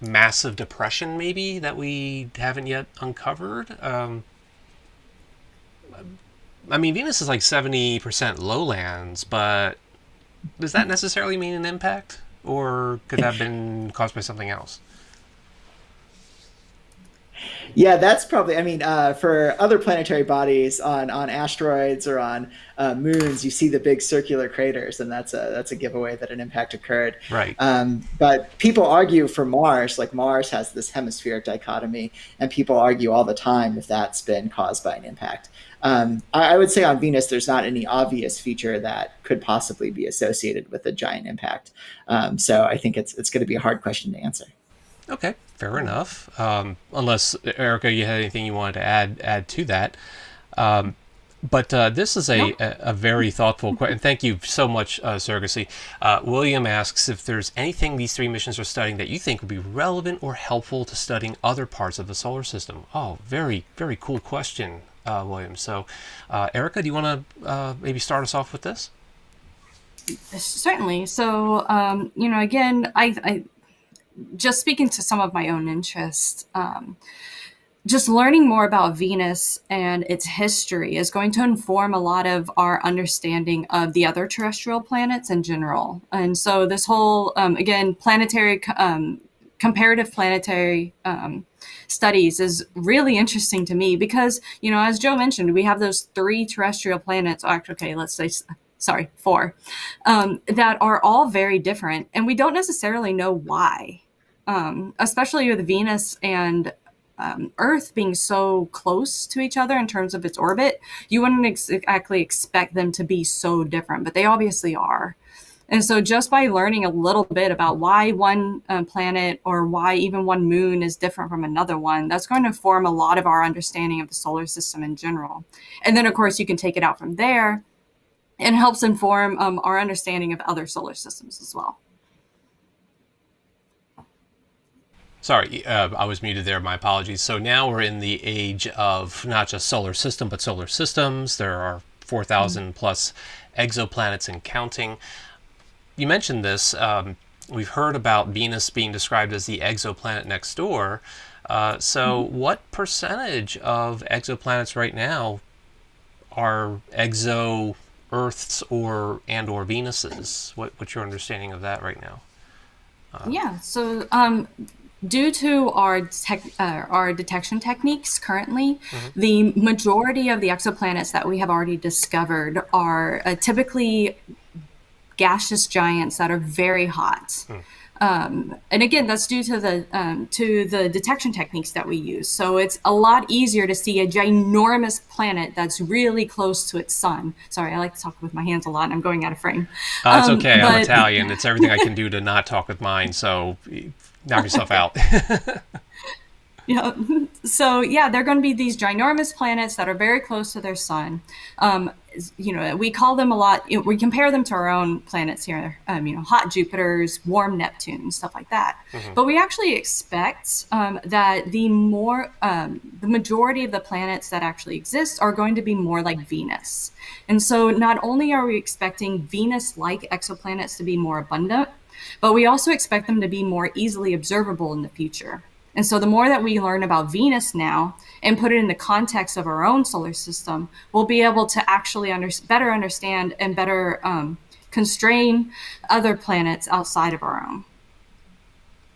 massive depression, maybe, that we haven't yet uncovered? I mean, Venus is like 70% lowlands, but does that necessarily mean an impact? Or could that have been caused by something else? Yeah, that's probably, I mean, for other planetary bodies on asteroids or on moons, you see the big circular craters, and that's a giveaway that an impact occurred. Right. But people argue for Mars, like Mars has this hemispheric dichotomy, and people argue all the time if that's been caused by an impact. I would say on Venus, there's not any obvious feature that could possibly be associated with a giant impact. So I think it's going to be a hard question to answer. Okay, fair enough. Unless, Erika, you had anything you wanted to add to that. But this is a very thoughtful question. Thank you so much, Surrogacy. William asks if there's anything these three missions are studying that you think would be relevant or helpful to studying other parts of the solar system. Oh, very, very cool question, William. So, Erika, do you want to maybe start us off with this? Certainly. So, again, I just speaking to some of my own interests, just learning more about Venus and its history is going to inform a lot of our understanding of the other terrestrial planets in general. And so this whole, again, comparative planetary studies is really interesting to me because, as Joe mentioned, we have those 3 terrestrial planets, okay, let's say, 4, that are all very different. And we don't necessarily know why, especially with Venus and Earth being so close to each other in terms of its orbit. You wouldn't exactly expect them to be so different, but they obviously are. And so just by learning a little bit about why one planet or why even one moon is different from another one, that's going to form a lot of our understanding of the solar system in general. And then, of course, you can take it out from there, and it helps inform our understanding of other solar systems as well. Sorry, I was muted there. My apologies. So now we're in the age of not just solar system, but solar systems. There are 4,000 plus exoplanets and counting. You mentioned this. We've heard about Venus being described as the exoplanet next door. So what percentage of exoplanets right now are Earth's or Venus's? What's your understanding of that right now? Yeah. So, due to our detection techniques currently, Hmm. the majority of the exoplanets that we have already discovered are typically gaseous giants that are very hot. And again, that's due to the detection techniques that we use. So it's a lot easier to see a ginormous planet that's really close to its sun. Sorry, I like to talk with my hands a lot, and I'm going out of frame. It's okay. I'm But Italian. It's everything I can do to not talk with mine. So knock yourself out. yeah, so yeah, they're going to be these ginormous planets that are very close to their sun. We call them a lot. We compare them to our own planets here. Hot Jupiters, warm Neptune, stuff like that. Hmm. But we actually expect that the majority of the planets that actually exist are going to be more like Venus. And so, not only are we expecting Venus-like exoplanets to be more abundant, but we also expect them to be more easily observable in the future. And so the more that we learn about Venus now and put it in the context of our own solar system, we'll be able to actually better understand and better constrain other planets outside of our own.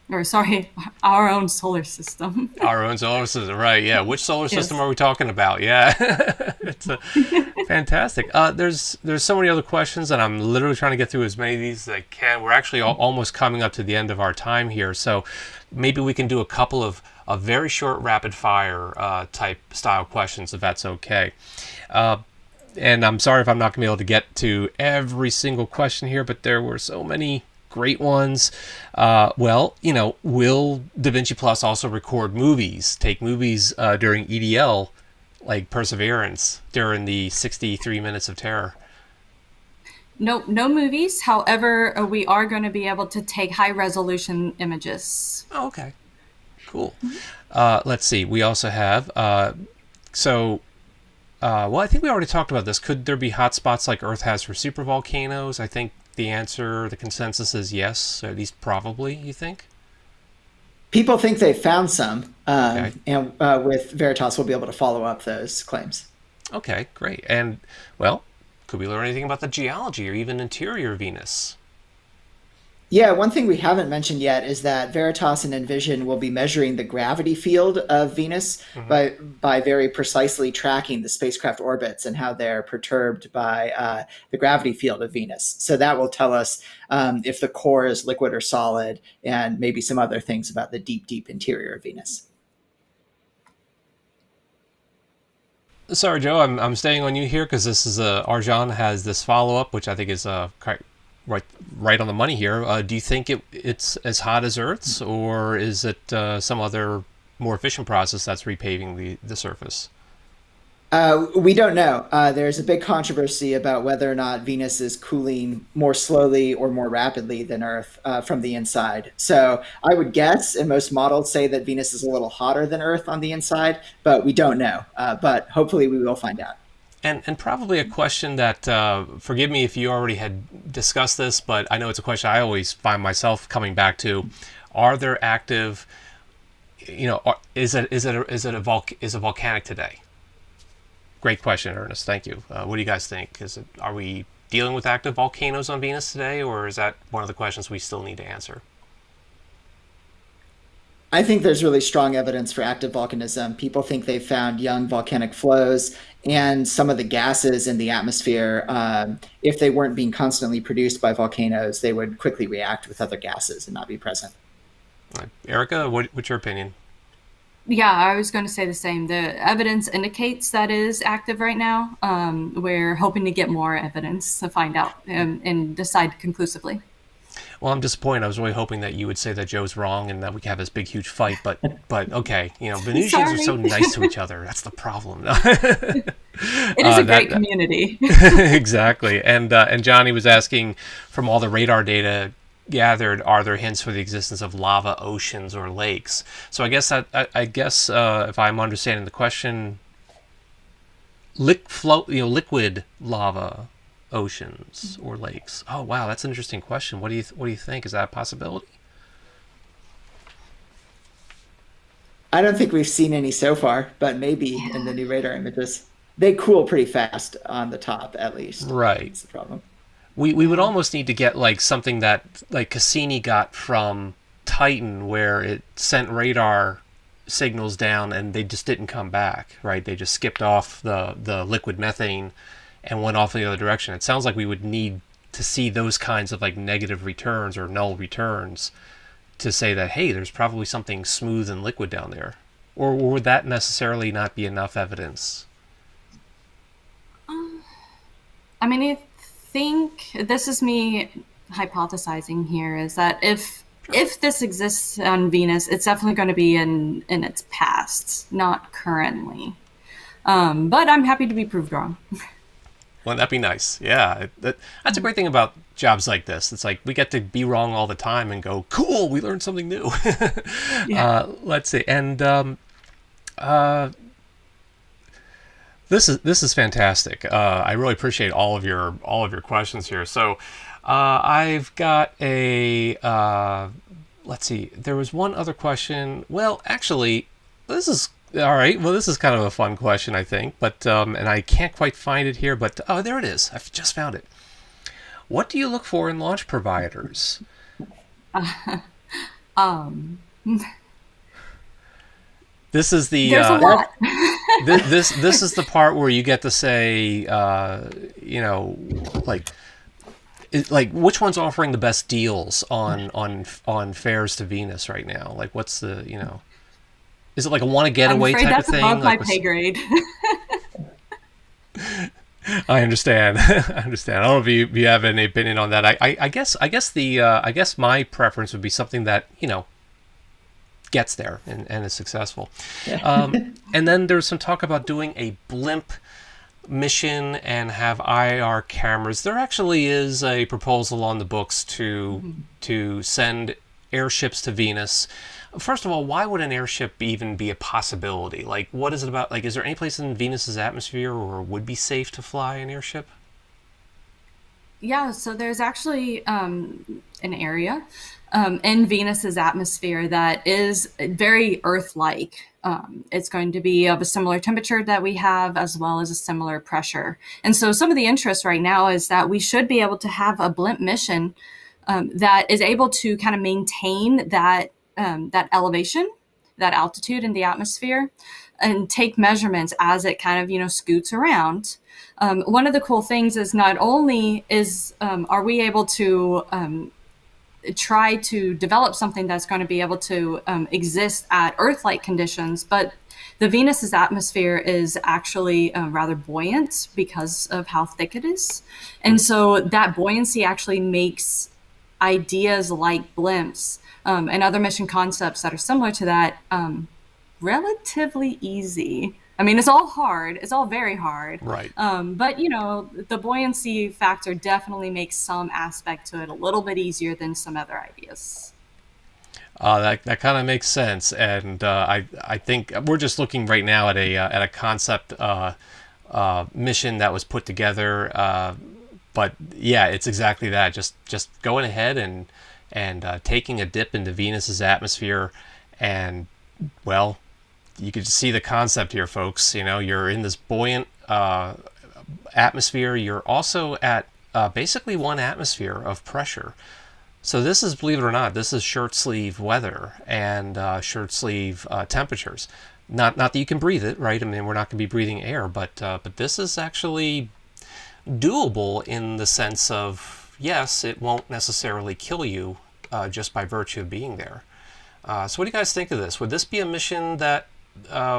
Or sorry, our own solar system. Our own solar system, right? Yeah. Which solar system Yes. are we talking about? Yeah. It's fantastic. There's so many other questions, and I'm literally trying to get through as many of these as I can. We're actually almost coming up to the end of our time here, so maybe we can do a couple of very short, rapid fire type style questions, if that's okay. And I'm sorry if I'm not going to be able to get to every single question here, but there were so many great ones. Will DaVinci Plus also record movies, take movies during EDL, like Perseverance, during the 63 Minutes of Terror? No movies. However, we are going to be able to take high resolution images. Oh, okay. Cool. Let's see. We also have, well, I think we already talked about this. Could there be hotspots like Earth has for supervolcanoes? I think the consensus is yes, or at least probably, you think? People think they've found some, Okay. and with Veritas, we'll be able to follow up those claims. Okay, great. And, well, could we learn anything about the geology or even interior Venus? Yeah, one thing we haven't mentioned yet is that Veritas and Envision will be measuring the gravity field of Venus Hmm. by very precisely tracking the spacecraft orbits and how they're perturbed by the gravity field of Venus. So that will tell us if the core is liquid or solid, and maybe some other things about the deep, deep interior of Venus. Sorry, Joe, I'm staying on you here because this is Arjan has this follow up, which I think is right right on the money here. Do you think it's as hot as Earth's, or is it some other more efficient process that's repaving the surface? We don't know. There's a big controversy about whether or not Venus is cooling more slowly or more rapidly than Earth from the inside. So I would guess, and most models say that Venus is a little hotter than Earth on the inside, but we don't know. But hopefully we will find out. And probably a question that forgive me if you already had discussed this, but I know it's a question I always find myself coming back to. Are there active, is it volcanic today? Great question, Ernest. Thank you. What do you guys think? Are we dealing with active volcanoes on Venus today, or is that one of the questions we still need to answer? I think there's really strong evidence for active volcanism. People think they've found young volcanic flows, and some of the gases in the atmosphere, if they weren't being constantly produced by volcanoes, they would quickly react with other gases and not be present. Erica, what's your opinion? Yeah, I was going to say the same. The evidence indicates that it is active right now. We're hoping to get more evidence to find out and decide conclusively. Well, I'm disappointed. I was really hoping that you would say that Joe's wrong and that we could have this big, huge fight. But okay, Venusians are Sorry. so nice to each other. That's the problem. It is a great community. Exactly. And Johnny was asking, from all the radar data gathered, are there hints for the existence of lava oceans or lakes? So I guess if I'm understanding the question, liquid lava oceans or lakes. Oh wow, that's an interesting question. What do you think? Is that a possibility? I don't think we've seen any so far, but maybe in the new radar images. they cool pretty fast on the top, at least. Right. That's the problem. We would Yeah. almost need to get like something that like Cassini got from Titan, where it sent radar signals down and they just didn't come back. Right? They just skipped off the liquid methane and went off in the other direction. It sounds like we would need to see those kinds of like negative returns or null returns to say that, hey, there's probably something smooth and liquid down there. Or would that necessarily not be enough evidence? I mean, I think this is me hypothesizing here is that if this exists on Venus, it's definitely going to be in its past, not currently. But I'm happy to be proved wrong. Wouldn't that be nice? Yeah, that's a great thing about jobs like this. It's like we get to be wrong all the time and go, cool, we learned something new. Yeah. Let's see. And uh, this is fantastic. I really appreciate all of your questions here. So I've got a let's see. There was one other question. Well, actually, this is all right. Well, this is kind of a fun question, I think. But and I can't quite find it here. But oh, there it is. I've just found it. What do you look for in launch providers? Um, This is the there's a lot. this is the part where you get to say, like like which one's offering the best deals on fares to Venus right now? Like, what's the is it like a want to I'm getaway afraid type of that's thing? above my Like, pay grade. I understand. I understand. I don't know if you have any opinion on that. I guess my preference would be something that gets there and is successful. And then there's some talk about doing a blimp mission and have IR cameras. There actually is a proposal on the books to send airships to Venus. First of all, why would an airship even be a possibility? Like, what is it about? Like, is there any place in Venus's atmosphere where it would be safe to fly an airship? Yeah, so there's actually an area in Venus's atmosphere that is very Earth-like. It's going to be of a similar temperature that we have, as well as a similar pressure. And so, some of the interest right now is that we should be able to have a blimp mission that is able to kind of maintain that elevation, that altitude in the atmosphere, and take measurements as it kind of scoots around. One of the cool things is not only are we able to try to develop something that's going to be able to exist at Earth-like conditions, but the Venus's atmosphere is actually rather buoyant because of how thick it is, and so that buoyancy actually makes ideas like blimps and other mission concepts that are similar to that relatively easy. I mean, it's all hard. It's all very hard. Right. But the buoyancy factor definitely makes some aspect to it a little bit easier than some other ideas. That kind of makes sense, and I think we're just looking right now at a concept mission that was put together. But yeah, it's exactly that. Just going ahead and taking a dip into Venus's atmosphere, and well, you can see the concept here, folks. You're in this buoyant atmosphere. You're also at basically one atmosphere of pressure. So this is, believe it or not, this is shirt sleeve weather and shirt sleeve temperatures. Not that you can breathe it, right? I mean, we're not going to be breathing air, but this is actually doable in the sense of, yes, it won't necessarily kill you just by virtue of being there. So what do you guys think of this? Would this be a mission that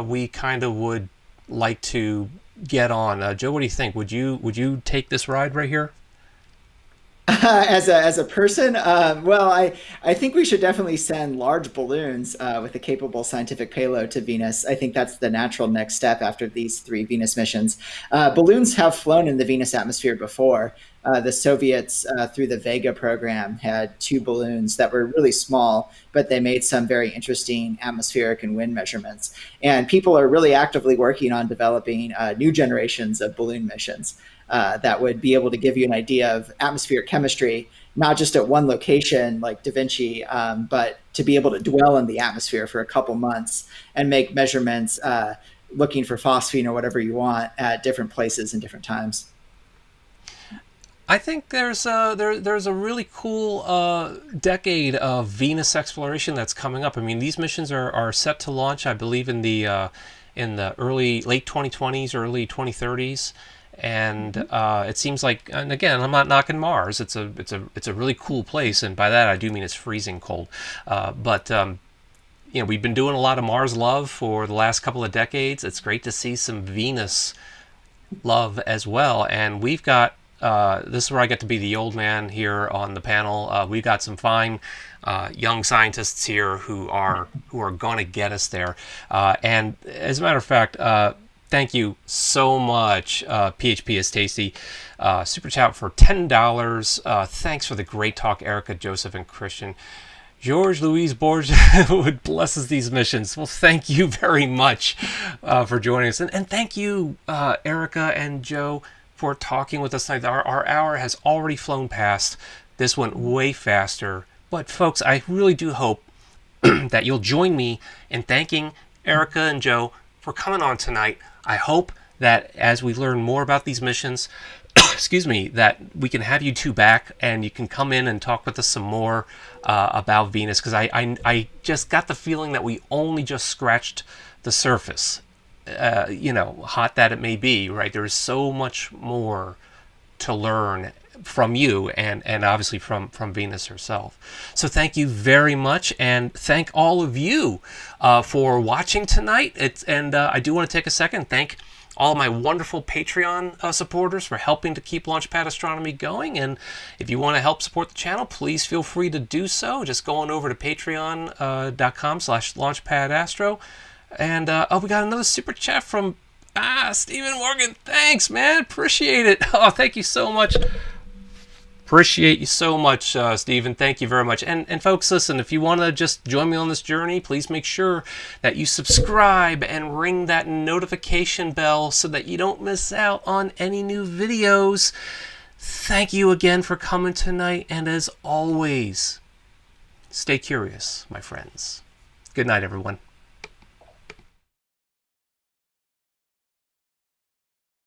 we kind of would like to get on? Joe, what do you think? Would you take this ride right here? As a person, well, I think we should definitely send large balloons with a capable scientific payload to Venus. I think that's the natural next step after these three Venus missions. Balloons have flown in the Venus atmosphere before. The Soviets, through the Vega program, had two balloons that were really small, but they made some very interesting atmospheric and wind measurements. And people are really actively working on developing new generations of balloon missions that would be able to give you an idea of atmospheric chemistry, not just at one location like Davinci, but to be able to dwell in the atmosphere for a couple months and make measurements looking for phosphine or whatever you want at different places and different times. I think there's a really cool decade of Venus exploration that's coming up. I mean, these missions are set to launch, I believe, in the late 2020s, early 2030s, and it seems like. And again, I'm not knocking Mars. It's a really cool place, and by that I do mean it's freezing cold. But we've been doing a lot of Mars love for the last couple of decades. It's great to see some Venus love as well, and we've got. This is where I get to be the old man here on the panel. We've got some fine young scientists here who are going to get us there. And as a matter of fact, thank you so much, PHP is Tasty. Super chat for $10. Thanks for the great talk, Erika, Joseph, and Christian. George Louis Borges blesses these missions. Well, thank you very much for joining us. And thank you, Erika and Joe, for talking with us tonight. Our hour has already flown past. This went way faster. But folks, I really do hope that you'll join me in thanking Erika and Joe for coming on tonight. I hope that as we learn more about these missions, excuse me, that we can have you two back and you can come in and talk with us some more about Venus, because I just got the feeling that we only just scratched the surface. Hot that it may be, right? There is so much more to learn from you and obviously from Venus herself. So thank you very much, and thank all of you for watching tonight. I do want to take a second and thank all of my wonderful Patreon supporters for helping to keep Launchpad Astronomy going. And if you want to help support the channel, please feel free to do so. Just go on over to patreon.com/launchpadastro. And we got another super chat from Stephen Morgan. Thanks, man. Appreciate it. Oh, thank you so much. Appreciate you so much, Stephen. Thank you very much. And folks, listen, if you want to just join me on this journey, please make sure that you subscribe and ring that notification bell so that you don't miss out on any new videos. Thank you again for coming tonight. And as always, stay curious, my friends. Good night, everyone.